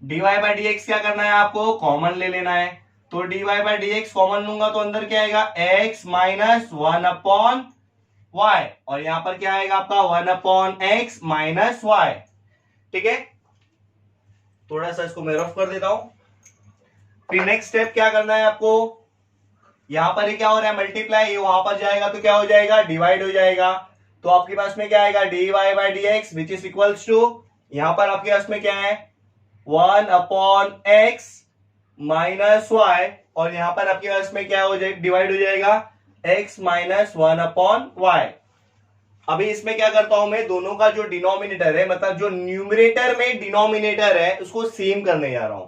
D Y by D x क्या करना है आपको, कॉमन ले लेना है, तो d Y by D x common लूंगा तो अंदर क्या आएगा, x माइनस 1 अपॉन वाई, और यहां पर क्या आएगा आपका 1 अपॉन एक्स माइनस वाई। ठीक है, थोड़ा सा इसको मैं रफ कर देता हूं। फिर नेक्स्ट स्टेप क्या करना है आपको, यहां पर क्या हो रहा है, मल्टीप्लाई, ये वहां पर जाएगा तो क्या हो जाएगा, डिवाइड हो जाएगा, तो आपके पास में क्या आएगा, d Y by D x which is equals to, यहां पर आपके पास में क्या है, 1 अपॉन एक्स माइनस वाई, और यहां पर आपके पास में क्या हो जाएगा, डिवाइड हो जाएगा x माइनस 1 अपॉन वाई। अभी इसमें क्या करता हूं मैं, दोनों का जो डिनोमिनेटर है, मतलब जो न्यूमरेटर में डिनोमिनेटर है उसको सेम करने जा रहा हूं।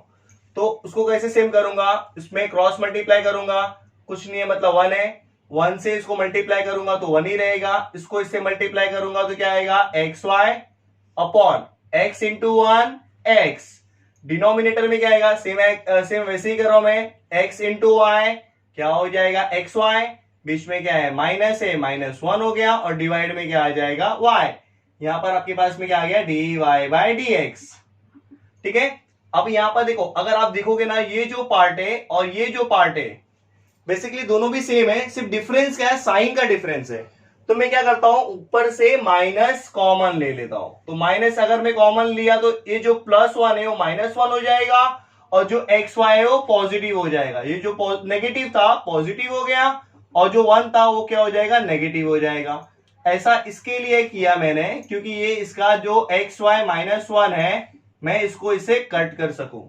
तो उसको कैसे सेम करूंगा, इसमें क्रॉस मल्टीप्लाई करूंगा, कुछ नहीं है, मतलब 1 है, 1 से इसको मल्टीप्लाई करूंगा तो 1 ही रहेगा, इसको इससे मल्टीप्लाई करूंगा तो क्या आएगा, x y upon x into 1 x, denominator में क्या आएगा, सेम वैसे ही कर रहा हूं मैं, एक्स इंटू वाई क्या हो जाएगा, एक्स वाई, बीच में क्या है माइनस है, -1 हो गया, और डिवाइड में क्या आ जाएगा y। यहां पर आपके पास में क्या आ गया dy/dx। ठीक है, अब यहां पर देखो, अगर आप देखोगे ना, ये जो पार्ट है और ये जो पार्ट है बेसिकली दोनों भी सेम है, सिर्फ डिफरेंस क्या है, साइन का डिफरेंस है। तो मैं क्या करता हूं, ऊपर से माइनस कॉमन ले लेता हूं। तो माइनस अगर मैं कॉमन लिया तो ये जो +1 है वो -1 हो जाएगा, और जो xy है वो पॉजिटिव हो जाएगा। ये जो नेगेटिव था पॉजिटिव हो गया, और जो 1 था वो क्या हो जाएगा, नेगेटिव हो जाएगा। ऐसा इसके लिए किया मैंने क्योंकि ये इसका जो xy -1 है, मैं इसको इसे कट कर सकूं।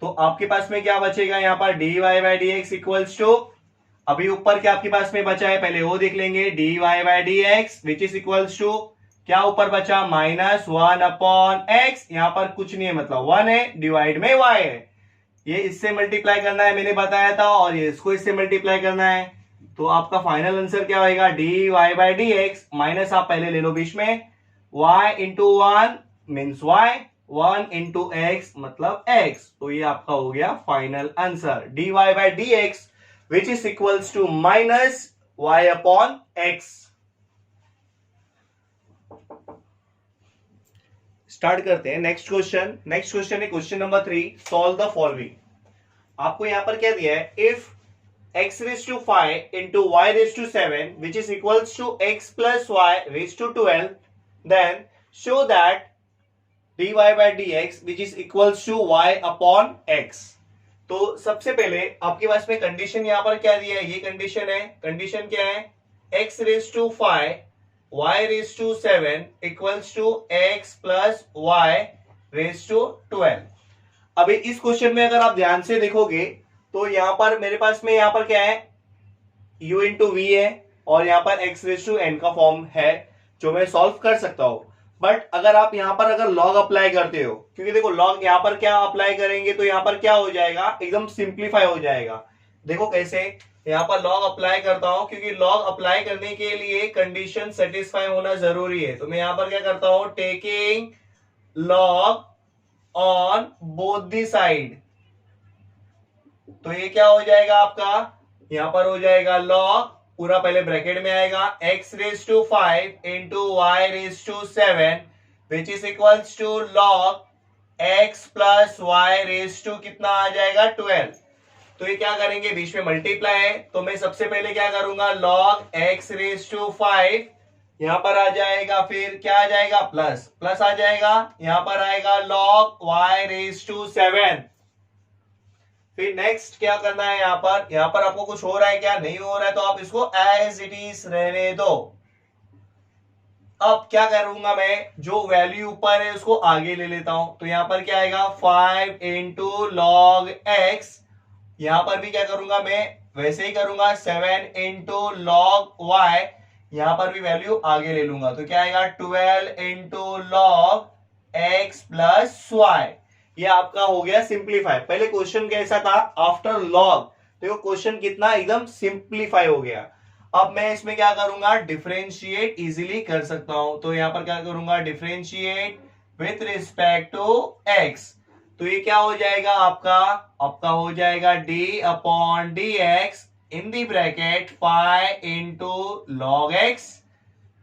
तो आपके पास में क्या बचेगा यहाँ पर dy/dx इक्वल्स टू, अभी ऊपर क्या आपके पास में बचा है पहले वो देख लेंगे, dy/dx which is equals to क्या ऊपर बचा -1/x। यहां पर कुछ नहीं है, मतलब 1 है, डिवाइड में y है। ये इससे मल्टीप्लाई करना है, मैंने बताया था, और ये इसको इससे मल्टीप्लाई करना है। तो आपका फाइनल आंसर क्या होगा, dy/dx माइनस आप पहले ले लो बीच में, y into 1 means y, 1 into x मतलब x। तो ये आपका हो गया final answer dy/dx which is equals to -y/x। Start करते हैं नेक्स्ट क्वेश्चन। नेक्स्ट क्वेश्चन है question number 3, solve the following. आपको यहां पर क्या दिया है, if x⁵ into y⁵7 which is equals to x plus y⁵12, then show that dy/dx which is equals to y/x। तो सबसे पहले आपके पास में कंडीशन यहां पर क्या दिया है, ये कंडीशन है। कंडीशन क्या है, x⁵ y⁵7 equals to x plus y⁵12। अभी इस क्वेश्चन में अगर आप ध्यान से देखोगे तो यहां पर मेरे पास में यहां पर क्या है, u इंटू वी है, और यहां पर x⁵n का फॉर्म है जो मैं सॉल्व कर सकता हूं। बट अगर आप यहां पर अगर लॉग अप्लाई करते हो, क्योंकि देखो लॉग यहां पर क्या अप्लाई करेंगे तो यहां पर क्या हो जाएगा, एकदम सिंप्लीफाई हो जाएगा। देखो कैसे, यहां पर लॉग अप्लाई करता हूं, क्योंकि लॉग अप्लाई करने के लिए कंडीशन सेटिस्फाई होना जरूरी है। तो मैं यहां पर क्या करता हूं, taking log on both the side. तो ये क्या हो जाएगा आपका, यहां पर हो जाएगा लॉग, पूरा पहले ब्रैकेट में आएगा, x⁵ into y⁵7 which is equals to log x plus y⁵ कितना आ जाएगा 12। तो ये क्या करेंगे, बीच में मल्टीप्लाई है, तो मैं सबसे पहले क्या करूंगा, लॉग x⁵ यहां पर आ जाएगा, फिर क्या आ जाएगा प्लस प्लस आ जाएगा, यहां पर आएगा लॉग y⁵7। फिर नेक्स्ट क्या करना है, यहां पर आपको कुछ हो रहा है क्या, नहीं हो रहा है, तो आप इसको एज इट इज रहने दो। अब क्या करूंगा मैं, जो वैल्यू ऊपर है उसको आगे ले लेता हूं। तो यहां पर क्या आएगा 5 इंटू लॉग एक्स, यहां पर भी क्या करूंगा मैं, वैसे ही करूंगा 7 इंटू लॉग वाई, यहां पर भी वैल्यू आगे ले लूंगा। तो क्या आएगा 12 into log x plus y. ये आपका हो गया सिंप्लीफाई। पहले क्वेश्चन कैसा था, आफ्टर लॉग, देखो क्वेश्चन कितना एकदम सिंप्लीफाई हो गया। अब मैं इसमें क्या करूंगा, डिफरेंशिएट इजीली कर सकता हूं। तो यहां पर क्या करूंगा, differentiate with respect to x. तो ये क्या हो जाएगा आपका हो जाएगा d/dx in the bracket 5 into log x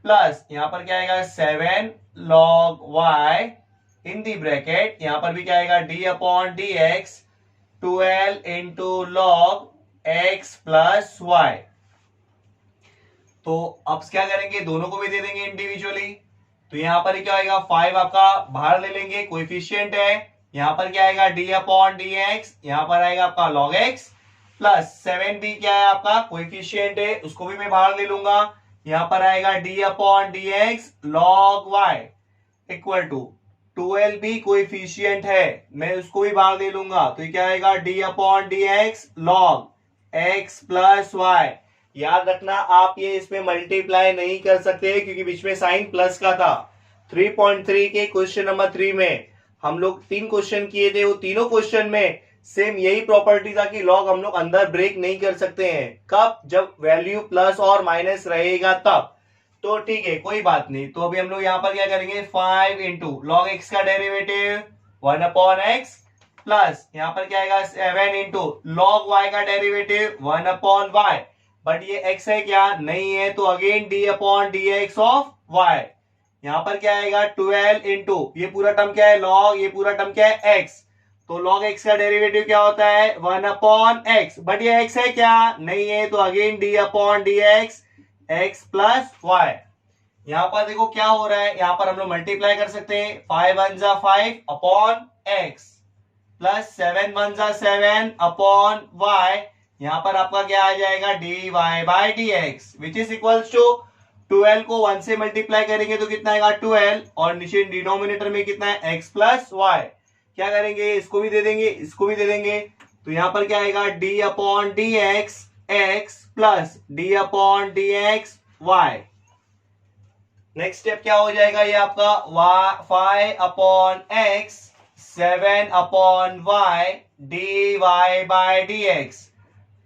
plus यहां पर क्या आएगा 7 log y in the bracket, यहां पर भी क्या आएगा d/dx 12 into log x plus y. तो अब क्या करेंगे, दोनों को भी दे देंगे इंडिविजुअली। तो यहां पर क्या आएगा 5 आपका बाहर ले लेंगे, कोएफिशिएंट है, यहां पर क्या आएगा d/dx, यहां पर आएगा आपका log x प्लस 7 भी क्या है आपका कोएफिशिएंट है, उसको भी मैं बाहर ले लूंगा, यहां पर आएगा d/dx log y equal to 12 भी कोएफिशिएंट है, मैं उसको भी बाहर ले लूंगा। तो क्या आएगा d/dx log x plus y। याद रखना आप ये इसमें मल्टीप्लाई नहीं कर सकते क्योंकि बीच में साइन प्लस का था। 3.3 के क्वेश्चन नंबर 3 में हम लोग 3 क्वेश्चन किए थे, वो तीनों क्वेश्चन में सेम यही प्रॉपर्टी था कि लॉग हम लोग अंदर ब्रेक नहीं कर सकते हैं। कब, जब वैल्यू प्लस और माइनस रहेगा तब। तो ठीक है, कोई बात नहीं। तो अभी हम लोग यहाँ पर क्या करेंगे 5 इंटू लॉग एक्स का डेरिवेटिव 1/x प्लस यहाँ पर क्या आएगा 7 इंटू लॉग y का डेरिवेटिव 1/y बट ये x है क्या, नहीं है, तो again d upon D x of y। यहां पर क्या आएगा 12 इंटू ये पूरा टर्म क्या है log, ये पूरा टर्म क्या है x, तो log x का डेरिवेटिव क्या होता है 1 अपॉन x, बट ये x है क्या, नहीं है, तो again d upon D x x plus y. यहां पर देखो क्या हो रहा है, यहां पर हम लोग मल्टीप्लाई कर सकते हैं, 5 1 जा 5 अपॉन x प्लस 7 1 जा 7 अपॉन y। यहां पर आपका क्या आ जाएगा dy by D x which is equals to 12 को 1 से मल्टीप्लाई करेंगे तो कितना आएगा 12, और नीचे डिनोमिनेटर में कितना है x प्लस वाई। क्या करेंगे, इसको भी दे देंगे, इसको भी दे देंगे, तो यहां पर क्या आएगा d upon D x x plus d upon D x y. Next step क्या हो जाएगा, ये आपका 5 upon x 7 upon y d Y by D x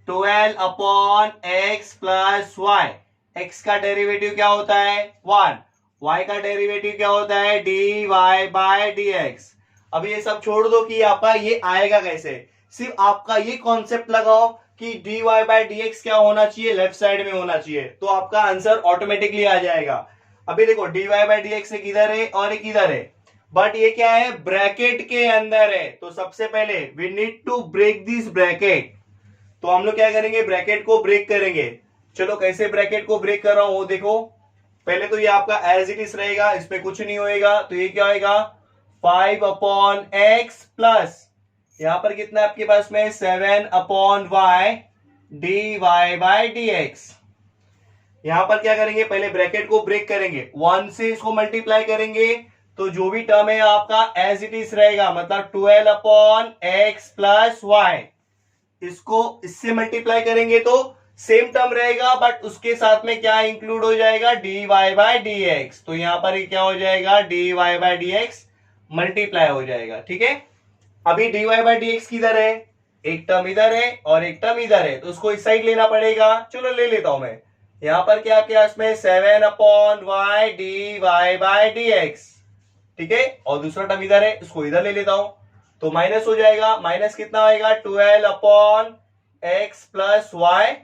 12 upon x plus y. X का डेरिवेटिव क्या होता है 1, y का डेरिवेटिव क्या होता है d Y by D x. अब ये सब छोड़ दो कि आपका ये आएगा कैसे, सिर्फ आपका ये कॉन्सेप्ट लगाओ कि d Y by D x क्या होना चाहिए, लेफ्ट साइड में होना चाहिए, तो आपका आंसर ऑटोमेटिकली आ जाएगा। अभी देखो D Y by D x एक इधर है और एक इधर है, बट ये क्या है ब्रैकेट के अंदर है, तो सबसे पहले we need to break this bracket. तो हम लोग क्या करेंगे, ब्रैकेट को ब्रेक करेंगे। चलो कैसे ब्रैकेट को ब्रेक कर रहा हूं वो देखो। पहले तो ये आपका एज इट इज रहेगा, इसमें कुछ नहीं होएगा, तो ये क्या होएगा 5 अपॉन एक्स प्लस यहां पर कितना आपके पास में 7 upon y d Y by D x. यहां पर क्या करेंगे, पहले ब्रैकेट को ब्रेक करेंगे, 1 से इसको मल्टीप्लाई करेंगे, तो जो भी टर्म है आपका एज इट इज रहेगा, मतलब 12 अपॉन एक्स प्लस वाई। इसको इससे मल्टीप्लाई करेंगे तो सेम टर्म रहेगा, बट उसके साथ में क्या इंक्लूड हो जाएगा d Y by D x, तो यहां पर क्या हो जाएगा d Y by D x multiply हो जाएगा। ठीक है, अभी d Y by D x किधर है, एक टर्म इधर है और एक टर्म इधर है, तो उसको इस साइड लेना पड़ेगा। चलो ले लेता हूं मैं, यहां पर क्या आपके पास में 7 upon y d Y by D x, ठीक है, और दूसरा टर्म इधर है, इसको इधर ले लेता हूं, तो माइनस हो जाएगा, माइनस कितना आएगा 12 अपॉन एक्स प्लस वाई,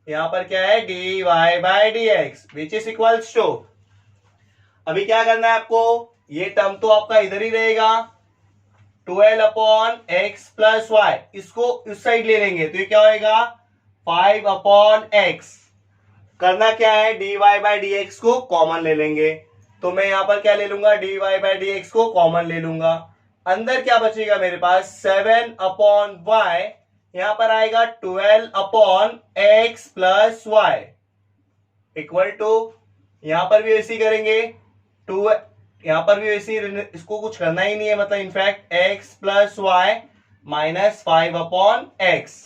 यहां पर क्या है d Y by D x which is equals to, अभी क्या करना है आपको, ये टर्म तो आपका इधर ही रहेगा 12 अपॉन एक्स प्लस वाई, इसको इस साइड ले लेंगे तो ये क्या होएगा 5 अपॉन एक्स। करना क्या है, d Y by D x को कॉमन ले लेंगे, तो मैं यहां पर क्या ले लूंगा d Y by D x को कॉमन ले लूंगा, अंदर क्या बचेगा मेरे पास 7 अपॉन वाई, यहां पर आएगा 12 upon x plus y equal to, यहां पर भी वैसे ही करेंगे 2, यहां पर भी वैसे ही, इसको कुछ करना ही नहीं है, मतलब in fact x plus y minus 5 upon x.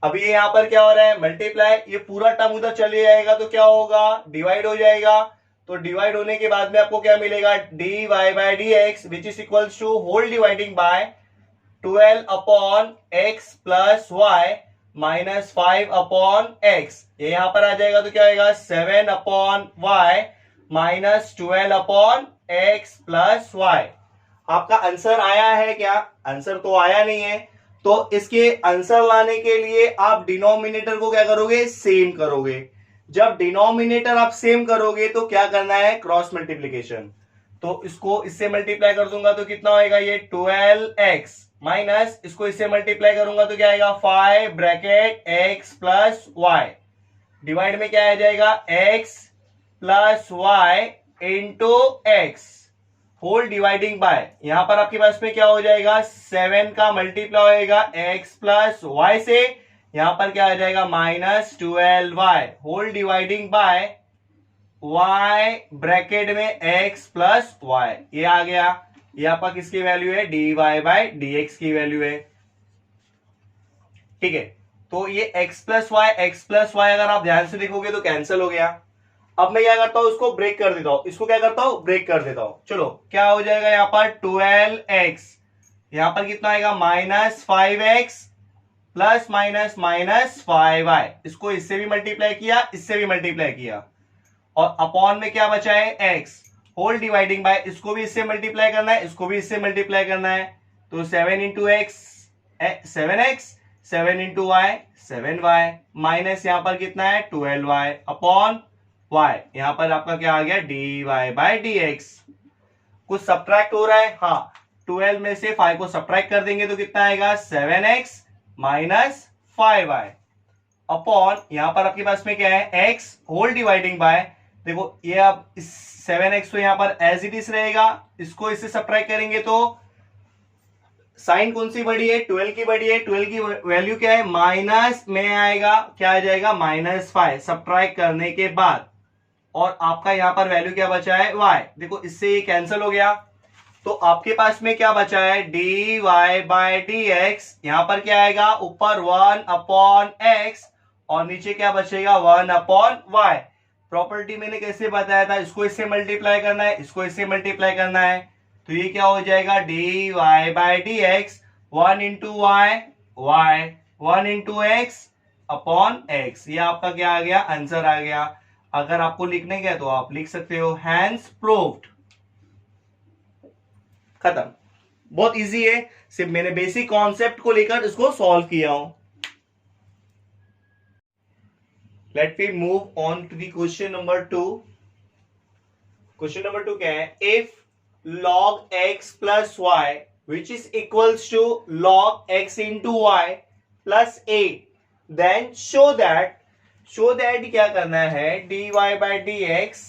अभी यहां पर क्या हो रहा है मल्टीप्लाई, ये पूरा टर्म उधर चले जाएगा तो क्या होगा डिवाइड हो जाएगा, तो डिवाइड होने के बाद में आपको क्या मिलेगा d Y by D x which is equals to whole dividing by 12 upon x plus y minus 5 upon x, ये यहां पर आ जाएगा तो क्या होगा 7 upon y minus 12 upon x plus y. आपका आंसर आया है क्या, आंसर तो आया नहीं है, तो इसके आंसर लाने के लिए आप डिनोमिनेटर को क्या करोगे सेम करोगे। जब डिनोमिनेटर आप सेम करोगे तो क्या करना है क्रॉस मल्टीप्लीकेशन, तो इसको इससे मल्टीप्लाई कर दूंगा तो कितना होएगा ये 12x माइनस इसको इससे मल्टीप्लाई करूंगा तो क्या आएगा 5 bracket x plus y, divide में क्या आ जाएगा x plus y into x whole dividing by, यहां पर आपके पास में क्या हो जाएगा 7 का मल्टीप्लाई होएगा x प्लस वाई से, यहां पर क्या आ जाएगा minus 12y whole dividing by y bracket में x प्लस y, ये आ गया, ये आपका किसकी वैल्यू है d Y by D x की वैल्यू है। ठीक है, तो ये x प्लस वाई अगर आप ध्यान से देखोगे तो कैंसिल हो गया। अब मैं क्या करता हूं उसको ब्रेक कर देता हूं, इसको क्या करता हूं ब्रेक कर देता हूं। चलो क्या हो जाएगा यहां पर 12x, यहां पर कितना आएगा minus 5x plus minus minus 5y, इसको इससे भी मल्टीप्लाई किया इससे भी मल्टीप्लाई किया, और अपॉन में क्या बचा है x होल डिवाइडिंग बाय, इसको भी इससे मल्टीप्लाई करना है इसको भी इससे मल्टीप्लाई करना है, तो 7 into x 7x 7 into y 7y minus यहाँ पर कितना है 12y अपॉन y, यहाँ पर आपका क्या आ गया dy/dx। कुछ सब्ट्रैक्ट हो रहा है, हाँ 12 में से 5 को सब्ट्रैक्ट कर देंगे तो कितना आएगा 7x माइनस 5y अपॉन यहाँ पर आपके पास में क्या है x होल डिवाइडिंग बाय, देखो ये अब 7x तो यहाँ पर एज इट इज रहेगा, इसको इससे सब्ट्रैक्ट करेंगे तो साइन कौन सी बड़ी है 12 की बड़ी है, 12 की वैल्यू क्या है माइनस में आएगा, क्या आ जाएगा -5 सब्ट्रैक्ट करने के बाद, और आपका यहां पर वैल्यू क्या बचा है y, देखो इससे ये कैंसिल हो गया तो आपके पास में क्या बचा है dy/dx, यहां पर क्या आएगा ऊपर 1 अपॉन x और नीचे क्या बचेगा 1 अपॉन y। प्रॉपर्टी मैंने कैसे बताया था, इसको इससे मल्टीप्लाई करना है, इसको इससे मल्टीप्लाई करना है, तो ये क्या हो जाएगा dy/dx 1 into y 1 into x upon x, ये आपका क्या आ गया आंसर आ गया। अगर आपको लिखने का है तो आप लिख सकते हो हैंस प्रूव्ड, खत्म। बहुत इजी है, सिर्फ मैंने बेसिक कॉन्सेप्ट को लेकर इसको सॉल्व किया हूं। Let me move on to the question number 2। Question number 2 क्या है, इफ log x plus y which is equals to log x into y plus a, then show that क्या करना है dy/dx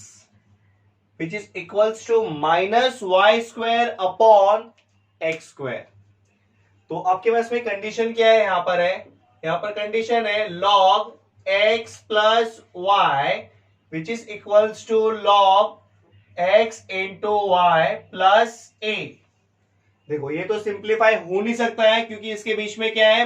which is equals to minus y square upon x square। तो आपके पास में कंडीशन क्या है, यहां पर है, यहां पर कंडीशन है log x plus y which is equals to log x into y plus a. देखो ये तो सिंप्लीफाई हो नहीं सकता है क्योंकि इसके बीच में क्या है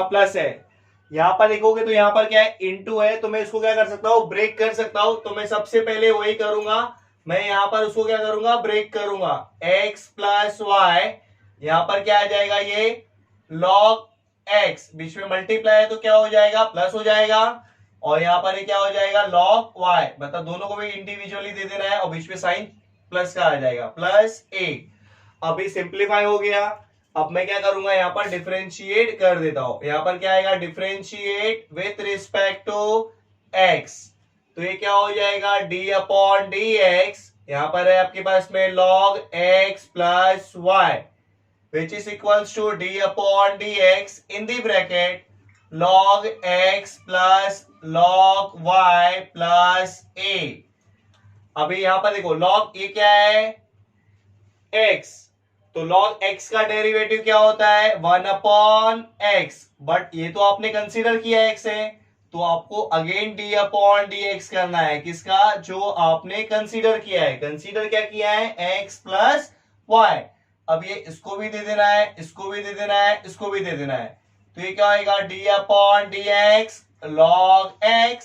प्लस है, यहां पर देखोगे तो यहां पर क्या है इंटू है, तो मैं इसको क्या कर सकता हूं ब्रेक कर सकता हूं, तो मैं सबसे पहले वही करूंगा, मैं यहां पर उसको क्या करूंगा ब्रेक करूंगा, x प्लस वाई, यहां पर क्या आ जाएगा ये log x, बीच में मल्टीप्लाई है तो क्या हो जाएगा प्लस हो जाएगा, और यहां पर ये क्या हो जाएगा log y, मतलब दोनों को भी इंडिविजुअली दे देना है और बीच में साइन प्लस का आ जाएगा प्लस a। अभी सिंप्लीफाई हो गया, अब मैं क्या करूंगा यहाँ पर डिफरेंशिएट कर देता हूं, यहाँ पर क्या आएगा differentiate with respect to x, तो ये क्या हो जाएगा d/dx, यहाँ पर है आपके पास में log x plus y which is equals to d/dx in the bracket log x plus log y plus a। अभी यहां पर देखो log ये क्या है x, तो log x का डेरिवेटिव क्या होता है 1 अपॉन x, बट ये तो आपने कंसीडर किया x है, तो आपको अगेन d/dx करना है, किसका जो आपने कंसीडर किया है, कंसीडर क्या किया है x प्लस y। अब ये इसको भी दे देना है, इसको भी दे देना है, इसको भी दे देना है, तो ये क्या आएगा d/dx log x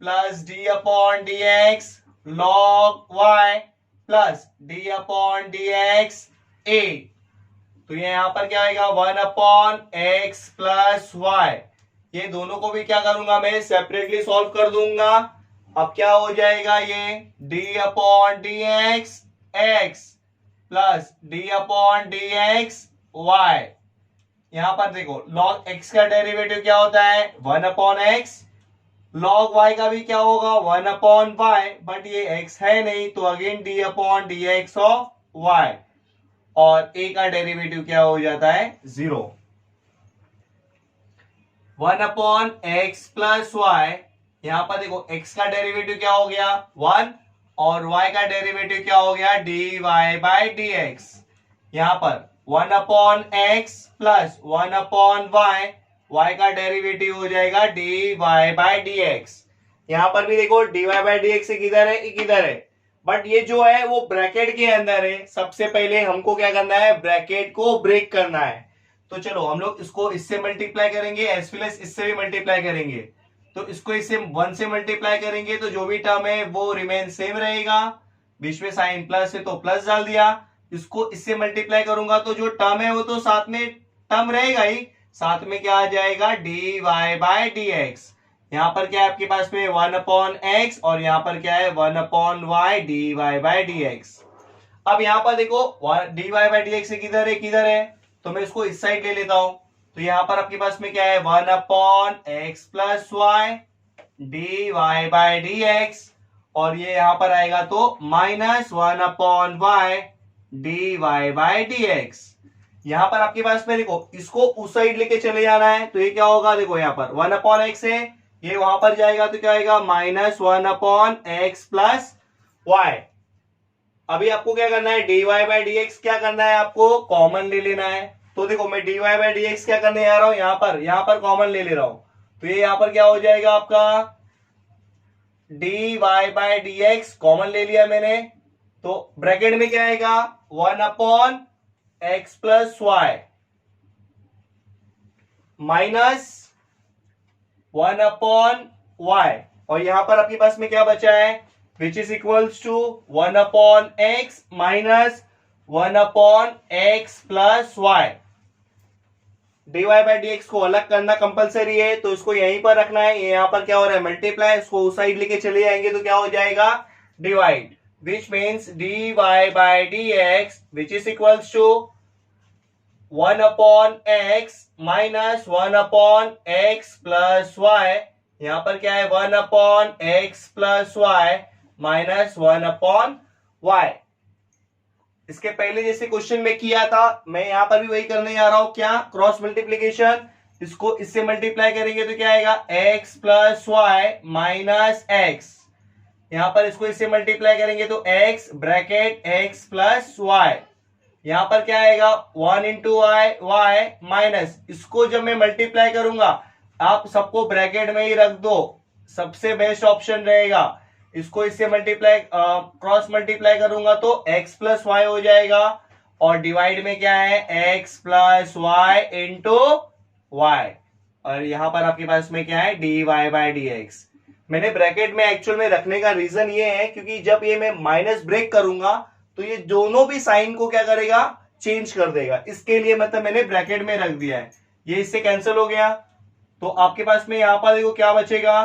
plus d/dx log y plus d/dx a, तो ये यहां पर क्या आएगा 1 अपॉन x प्लस y, ये दोनों को भी क्या करूंगा मैं सेपरेटली सॉल्व कर दूंगा। अब क्या हो जाएगा ये d/dx x plus d/dx y, यहां पर देखो log x का डेरिवेटिव क्या होता है 1 अपॉन x, log y का भी क्या होगा 1 अपॉन y, बट ये x है नहीं तो अगेन d/dx ऑफ y, और a का डेरिवेटिव क्या हो जाता है 0। 1 अपॉन x प्लस y, यहां पर देखो x का डेरिवेटिव क्या हो गया 1 और y का डेरिवेटिव क्या हो गया dy/dx, यहां पर 1 upon x plus 1 upon y, y का डेरिवेटिव हो जाएगा dy/dx। यहां पर भी देखो dy/dx एक इधर है एक इधर है, बट ये जो है वो ब्रैकेट के अंदर है, सबसे पहले हमको क्या करना है ब्रैकेट को ब्रेक करना है, तो चलो हम लोग इसको इससे मल्टीप्लाई करेंगे एज वेल एज इससे भी मल्टीप्लाई करेंगे, तो इसको इससे 1 से मल्टीप्लाई करेंगे तो जो भी टर्म है वो रिमेन सेम रहेगा, बीच में साइन प्लस है तो प्लस डाल दिया, इसको इससे मल्टीप्लाई करूंगा तो जो टर्म है वो तो साथ में टर्म रहेगा ही, साथ में क्या आ जाएगा dy/dx, यहां पर क्या है आपके पास में 1 अपॉन x और यहां पर क्या है 1 अपॉन y dy/dx। अब यहां पर देखो dy/dx किधर है किधर है, तो मैं इसको इस साइड ले लेता हूं, तो यहां पर आपके पास में क्या है 1/x plus y dy by dx, और ये यहां पर आएगा तो -1/y dy बाय dx। यहां पर आपके पास में देखो इसको उस साइड लेके चले जाना है, तो ये क्या होगा देखो यहाँ पर 1/x है, ये वहां पर जाएगा तो क्या आएगा -1/x प्लस y। अभी आपको क्या करना है dy बाय dx क्या करना है, आपको कॉमन ले लेना है। तो देखो मैं dy बाय dx क्या करने जा रहा हूं, यहां पर कॉमन ले ले रहा हूं, तो ये यहां पर क्या हो जाएगा आपका dy बाय dx कॉमन ले लिया मैंने, तो ब्रैकेट में क्या आएगा 1/x plus y minus 1/y, और यहां पर आपके पास में क्या बचा है which is equals to 1/x minus 1/x plus y. dy by dx को अलग करना कंपलसरी है, तो इसको यहीं पर रखना है, ये यहां पर क्या हो रहा है मल्टीप्लाई, इसको उस साइड लेके चले जाएंगे तो क्या हो जाएगा divide, which means dy by dx which is equals to 1/x minus 1/x plus y। यहां पर क्या है 1/x plus y minus 1/y। इसके पहले जैसे क्वेश्चन में किया था, मैं यहां पर भी वही करने जा रहा हूं, क्या क्रॉस मल्टीप्लीकेशन, इसको इससे मल्टीप्लाई करेंगे तो क्या आएगा x plus y minus x, यहां पर इसको इससे मल्टीप्लाई करेंगे तो x bracket x plus y, यहां पर क्या आएगा 1 इंटू वाई वाई माइनस, इसको जब मैं मल्टीप्लाई करूंगा आप सबको ब्रैकेट में ही रख दो, सबसे बेस्ट ऑप्शन रहेगा। इसको इससे मल्टीप्लाई क्रॉस मल्टीप्लाई करूंगा तो x प्लस वाई हो जाएगा, और डिवाइड में क्या है x plus y into Y, और यहां पर आपके पास में क्या है dy बाय dx। मैंने ब्रैकेट में एक्चुअल में रखने का रीजन ये है क्योंकि जब ये मैं माइनस ब्रेक करूंगा तो ये दोनों भी साइन को क्या करेगा चेंज कर देगा, इसके लिए मतलब मैंने ब्रैकेट में रख दिया है। ये इससे कैंसिल हो गया, तो आपके पास में यहां पर देखो क्या बचेगा,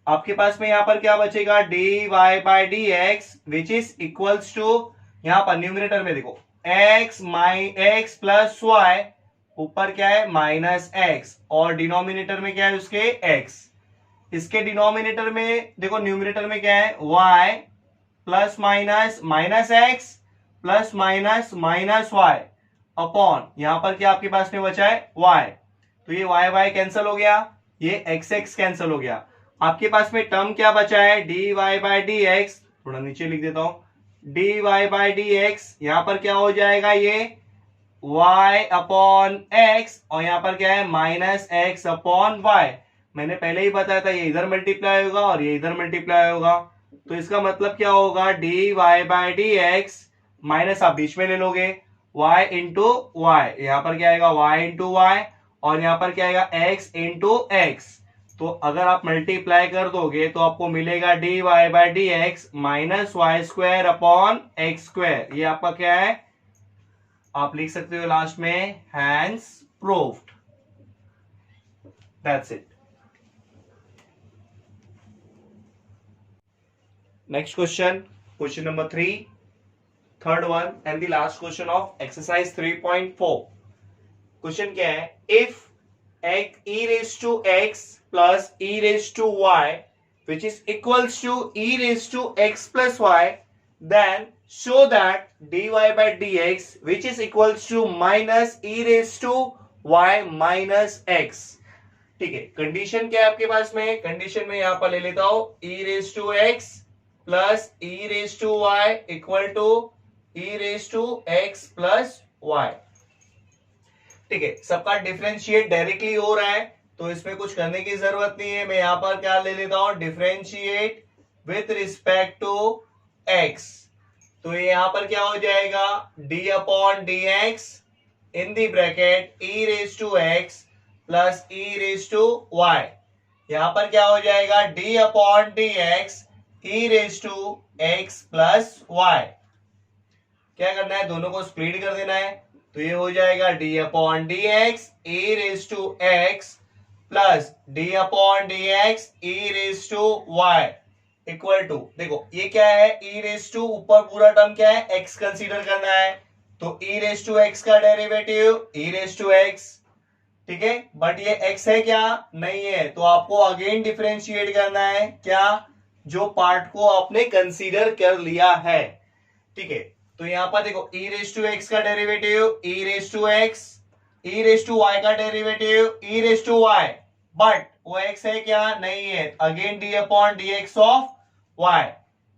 आपके पास में यहां पर क्या बचेगा dy by dx which is equals to, यहां पर न्यूमरेटर में देखो x प्लस वाई, ऊपर क्या है माइनस एक्स, और डिनोमिनेटर में क्या है उसके x, इसके डिनोमिनेटर में देखो न्यूमरेटर में क्या है y plus minus minus x plus minus minus y upon, यहां पर क्या आपके पास में बचा है y, तो ये y y कैंसिल हो गया, ये x x कैंसिल हो गया, आपके पास में टर्म क्या बचा है dy बाय dx, थोड़ा नीचे लिख देता हूं dy बाय dx, यहां पर क्या हो जाएगा ये y अपॉन x, और यहां पर क्या है माइनस x अपॉन y। मैंने पहले ही बताया था ये इधर मल्टीप्लाई होगा और ये इधर मल्टीप्लाई होगा, तो इसका मतलब क्या होगा dy बाय dx माइनस आप बीच में ले लोगे y इंटू वाई, यहां पर क्या आएगा y इंटू वाई, और यहां पर क्या आएगा x इंटू एक्स, तो अगर आप मल्टीप्लाई कर दोगे तो आपको मिलेगा dy by dx minus y square upon x square, ये आपका क्या है आप लिख सकते हो लास्ट में hence proved, that's it. Next question, question number 3, third one and the last question of exercise 3.4। Question क्या है, if e raised to x plus e raised to y which is equals to e raised to x plus y, then show that dy by dx which is equals to minus e raised to y minus x। ठीक है, condition क्या है आपके पास में, condition में यहां पर ले लेता हूं e raised to x plus e raised to y equal to e raised to x plus y। ठीक है, सबका डिफरेंशिएट डायरेक्टली हो रहा है तो इसमें कुछ करने की जरूरत नहीं है, मैं यहां पर क्या ले लेता हूं differentiate with respect to x, तो ये यहां पर क्या हो जाएगा d upon dx in the bracket e raise to x plus e raise to y, यहां पर क्या हो जाएगा d upon dx e raise to x plus y। क्या करना है दोनों को स्प्लिट कर देना है, तो ये हो जाएगा d upon dx e raise to x plus d upon dx e raise to y equal to, देखो ये क्या है e रेज टू, ऊपर पूरा टर्म क्या है x कंसीडर करना है, तो e रेज टू x का derivative e raise to x ठीक है, बट ये x है क्या, नहीं है, तो आपको अगेन डिफरेंशिएट करना है क्या, जो पार्ट को आपने कंसीडर कर लिया है। ठीक है, तो यहां पर देखो e रेस टू एक्स का derivative e raise to x, e raise to y का derivative e raise to y, but वो x है क्या, नहीं है, again d upon D x of y।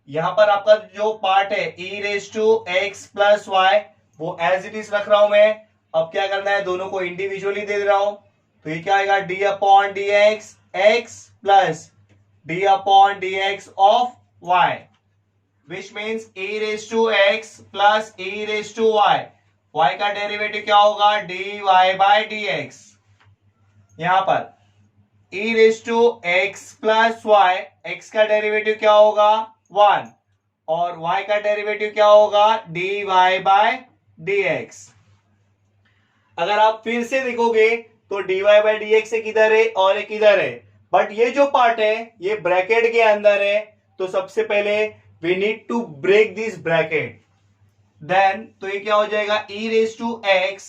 यहां पर आपका जो पार्ट है e raise to x plus y, वो एज इट इज रख रहा हूं मैं। अब क्या करना है, दोनों को इंडिविजुअली दे रहा हूं, तो ये क्या आएगा, D upon D x x plus D upon D x of y, which means e raised to x plus e raised to y, y का डेरिवेटिव क्या होगा, dy by dx। यहां पर e raised to x plus y, x का derivative क्या होगा 1, और y का डेरिवेटिव क्या होगा dy by dx। अगर आप फिर से देखोगे तो dy by dx एक इधर है और एक इधर है, बट ये जो पार्ट है ये ब्रैकेट के अंदर है, तो सबसे पहले we need to break this bracket, then तो ये क्या हो जाएगा e raised to x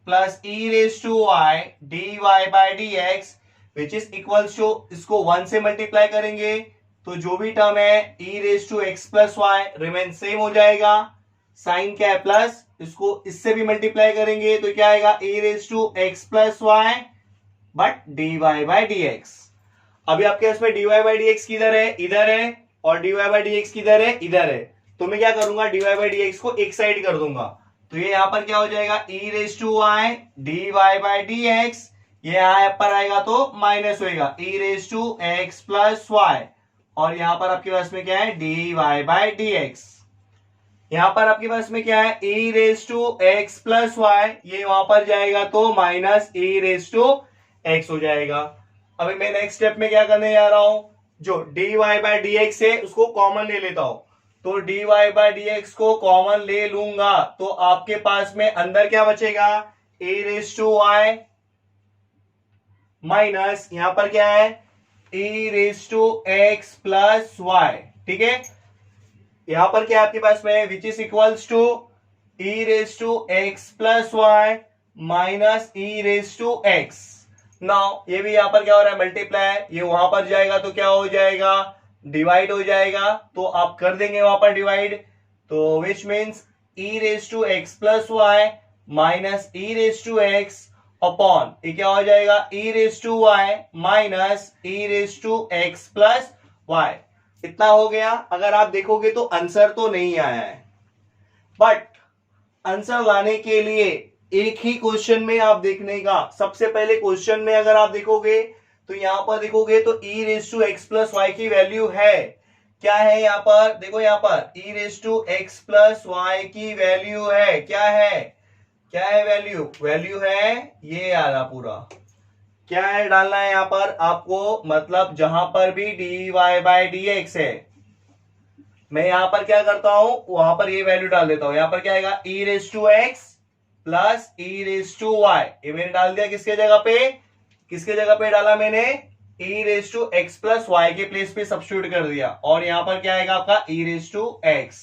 plus e raised to y dy by dx, which is equals to, इसको 1 से मल्टीप्लाई करेंगे तो जो भी टर्म है e raised to x plus y remain same हो जाएगा, साइन क्या है प्लस, इसको इससे भी मल्टीप्लाई करेंगे तो क्या आएगा e raised to x plus y but dy by dx। अभी आपके इसमें dy by dx किधर है, इधर है, और dy by dx किधर है, इधर है, तो मैं क्या करूंगा, dy by dx को एक साइड कर दूंगा, तो ये यहां पर क्या हो जाएगा e raised to y dy by dx, ये यहां पर आएगा तो माइनस होएगा e raised to x plus y, और यहां पर आपके पास में क्या है dy by dx। यहां पर आपके पास में क्या है e raised to x plus y, ये वहां पर जाएगा तो minus e raised to x हो जाएगा। अभी मैं नेक्स्ट स्टेप में क्या करने जा रहा हूं, जो dy by dx है उसको कॉमन ले लेता हूं, तो dy by dx को कॉमन ले लूंगा तो आपके पास में अंदर क्या बचेगा, a raised to y minus यहां पर क्या है e raised to x plus y। ठीक है, यहां पर क्या है आपके पास में, which is equals to e raised to x plus y minus e raised to x। Now ये भी यहां पर क्या हो रहा है, मल्टीप्लाई, ये वहां पर जाएगा तो क्या हो जाएगा, डिवाइड हो जाएगा, तो आप कर देंगे वहां पर डिवाइड, तो which means e raised to x plus y minus e raised to x upon, ये क्या हो जाएगा e raised to y minus e raised to x plus y। इतना हो गया। अगर आप देखोगे तो आंसर तो नहीं आया है, बट आंसर लाने के लिए एक ही क्वेश्चन में आप देखने का, सबसे पहले क्वेश्चन में अगर आप देखोगे तो यहां पर देखोगे तो e raised to x plus y की वैल्यू है, क्या है यहां पर, देखो यहां पर e raised to x plus y की वैल्यू है, क्या है, क्या है वैल्यू, वैल्यू है ये आ रहा पूरा, क्या है डालना है यहां पर आपको, मतलब जहां पर भी dy by dx है, मैं यहां पर क्या करता हूं, वहां पर ये वैल्यू डाल देता हूं, यहां पर क्या आएगा e raised to x plus e raised to y, ये मैंने डाल दिया किसके जगह पे, किसके जगह पे डाला मैंने, e raised to x plus y के प्लेस पे सब्स्टिट्यूट कर दिया, और यहां पर क्या आएगा आपका e raised to x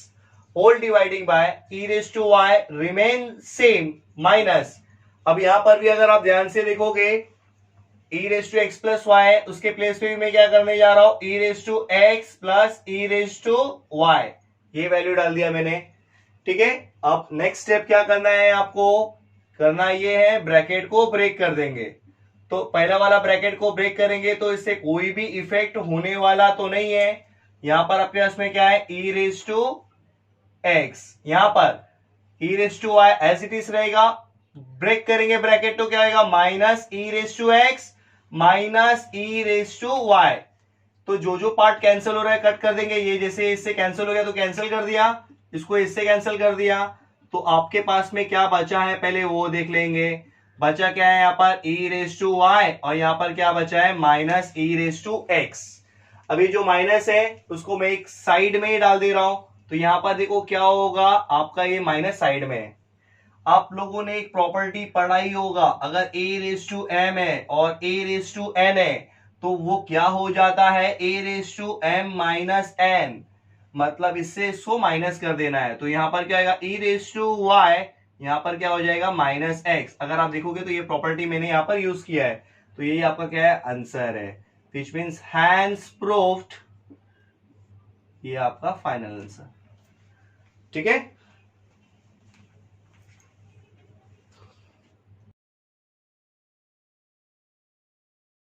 whole dividing by e raised to y remain same minus, अब यहां पर भी अगर आप ध्यान से देखोगे e raised to x plus y है, उसके प्लेस पे भी मैं क्या करने जा रहा हूं, e raised to x plus e raised to y, ये वैल्यू डाल दिया मैंने। ठीक है, अब नेक्स्ट स्टेप क्या करना है आपको, करना ये है ब्रैकेट को ब्रेक कर देंगे, तो पहला वाला ब्रैकेट को ब्रेक करेंगे तो इससे कोई भी इफेक्ट होने वाला तो नहीं है, यहां पर आपके पास में क्या है e raised to x, यहां पर e raised to y as it is रहेगा, ब्रेक करेंगे ब्रैकेट तो क्या आएगा minus e raised to x minus e raised to y, तो जो पार्ट कैंसिल हो रहा है कट कर देंगे, ये जैसे इससे कैंसिल हो गया तो कैंसिल कर दिया, इसको इससे कैंसिल कर दिया, तो आपके पास में क्या बचा है पहले वो देख लेंगे, बचा क्या है यहाँ पर e raised to y, और यहाँ पर क्या बचा है minus e raised to x। अभी जो माइनस है उसको मैं एक साइड में ही डाल दे रहा हूं, तो यहाँ पर देखो क्या होगा आपका, ये माइनस साइड में है, आप लोगों ने एक प्रॉपर्टी पढ़ाई होगा, अगर a raised to m है और a raised to n है तो वो क्या हो जाता है a raised to m minus n, मतलब इससे इसको माइनस कर देना है, तो यहां पर क्या आएगा e raised to y यहाँ पर क्या हो जाएगा -x। अगर आप देखोगे तो ये प्रॉपर्टी मैंने यहाँ पर यूज किया है, तो ये आपका क्या है आंसर है, विच मीन्स हैंस प्रूव्ड, ये आपका फाइनल आंसर। ठीक है।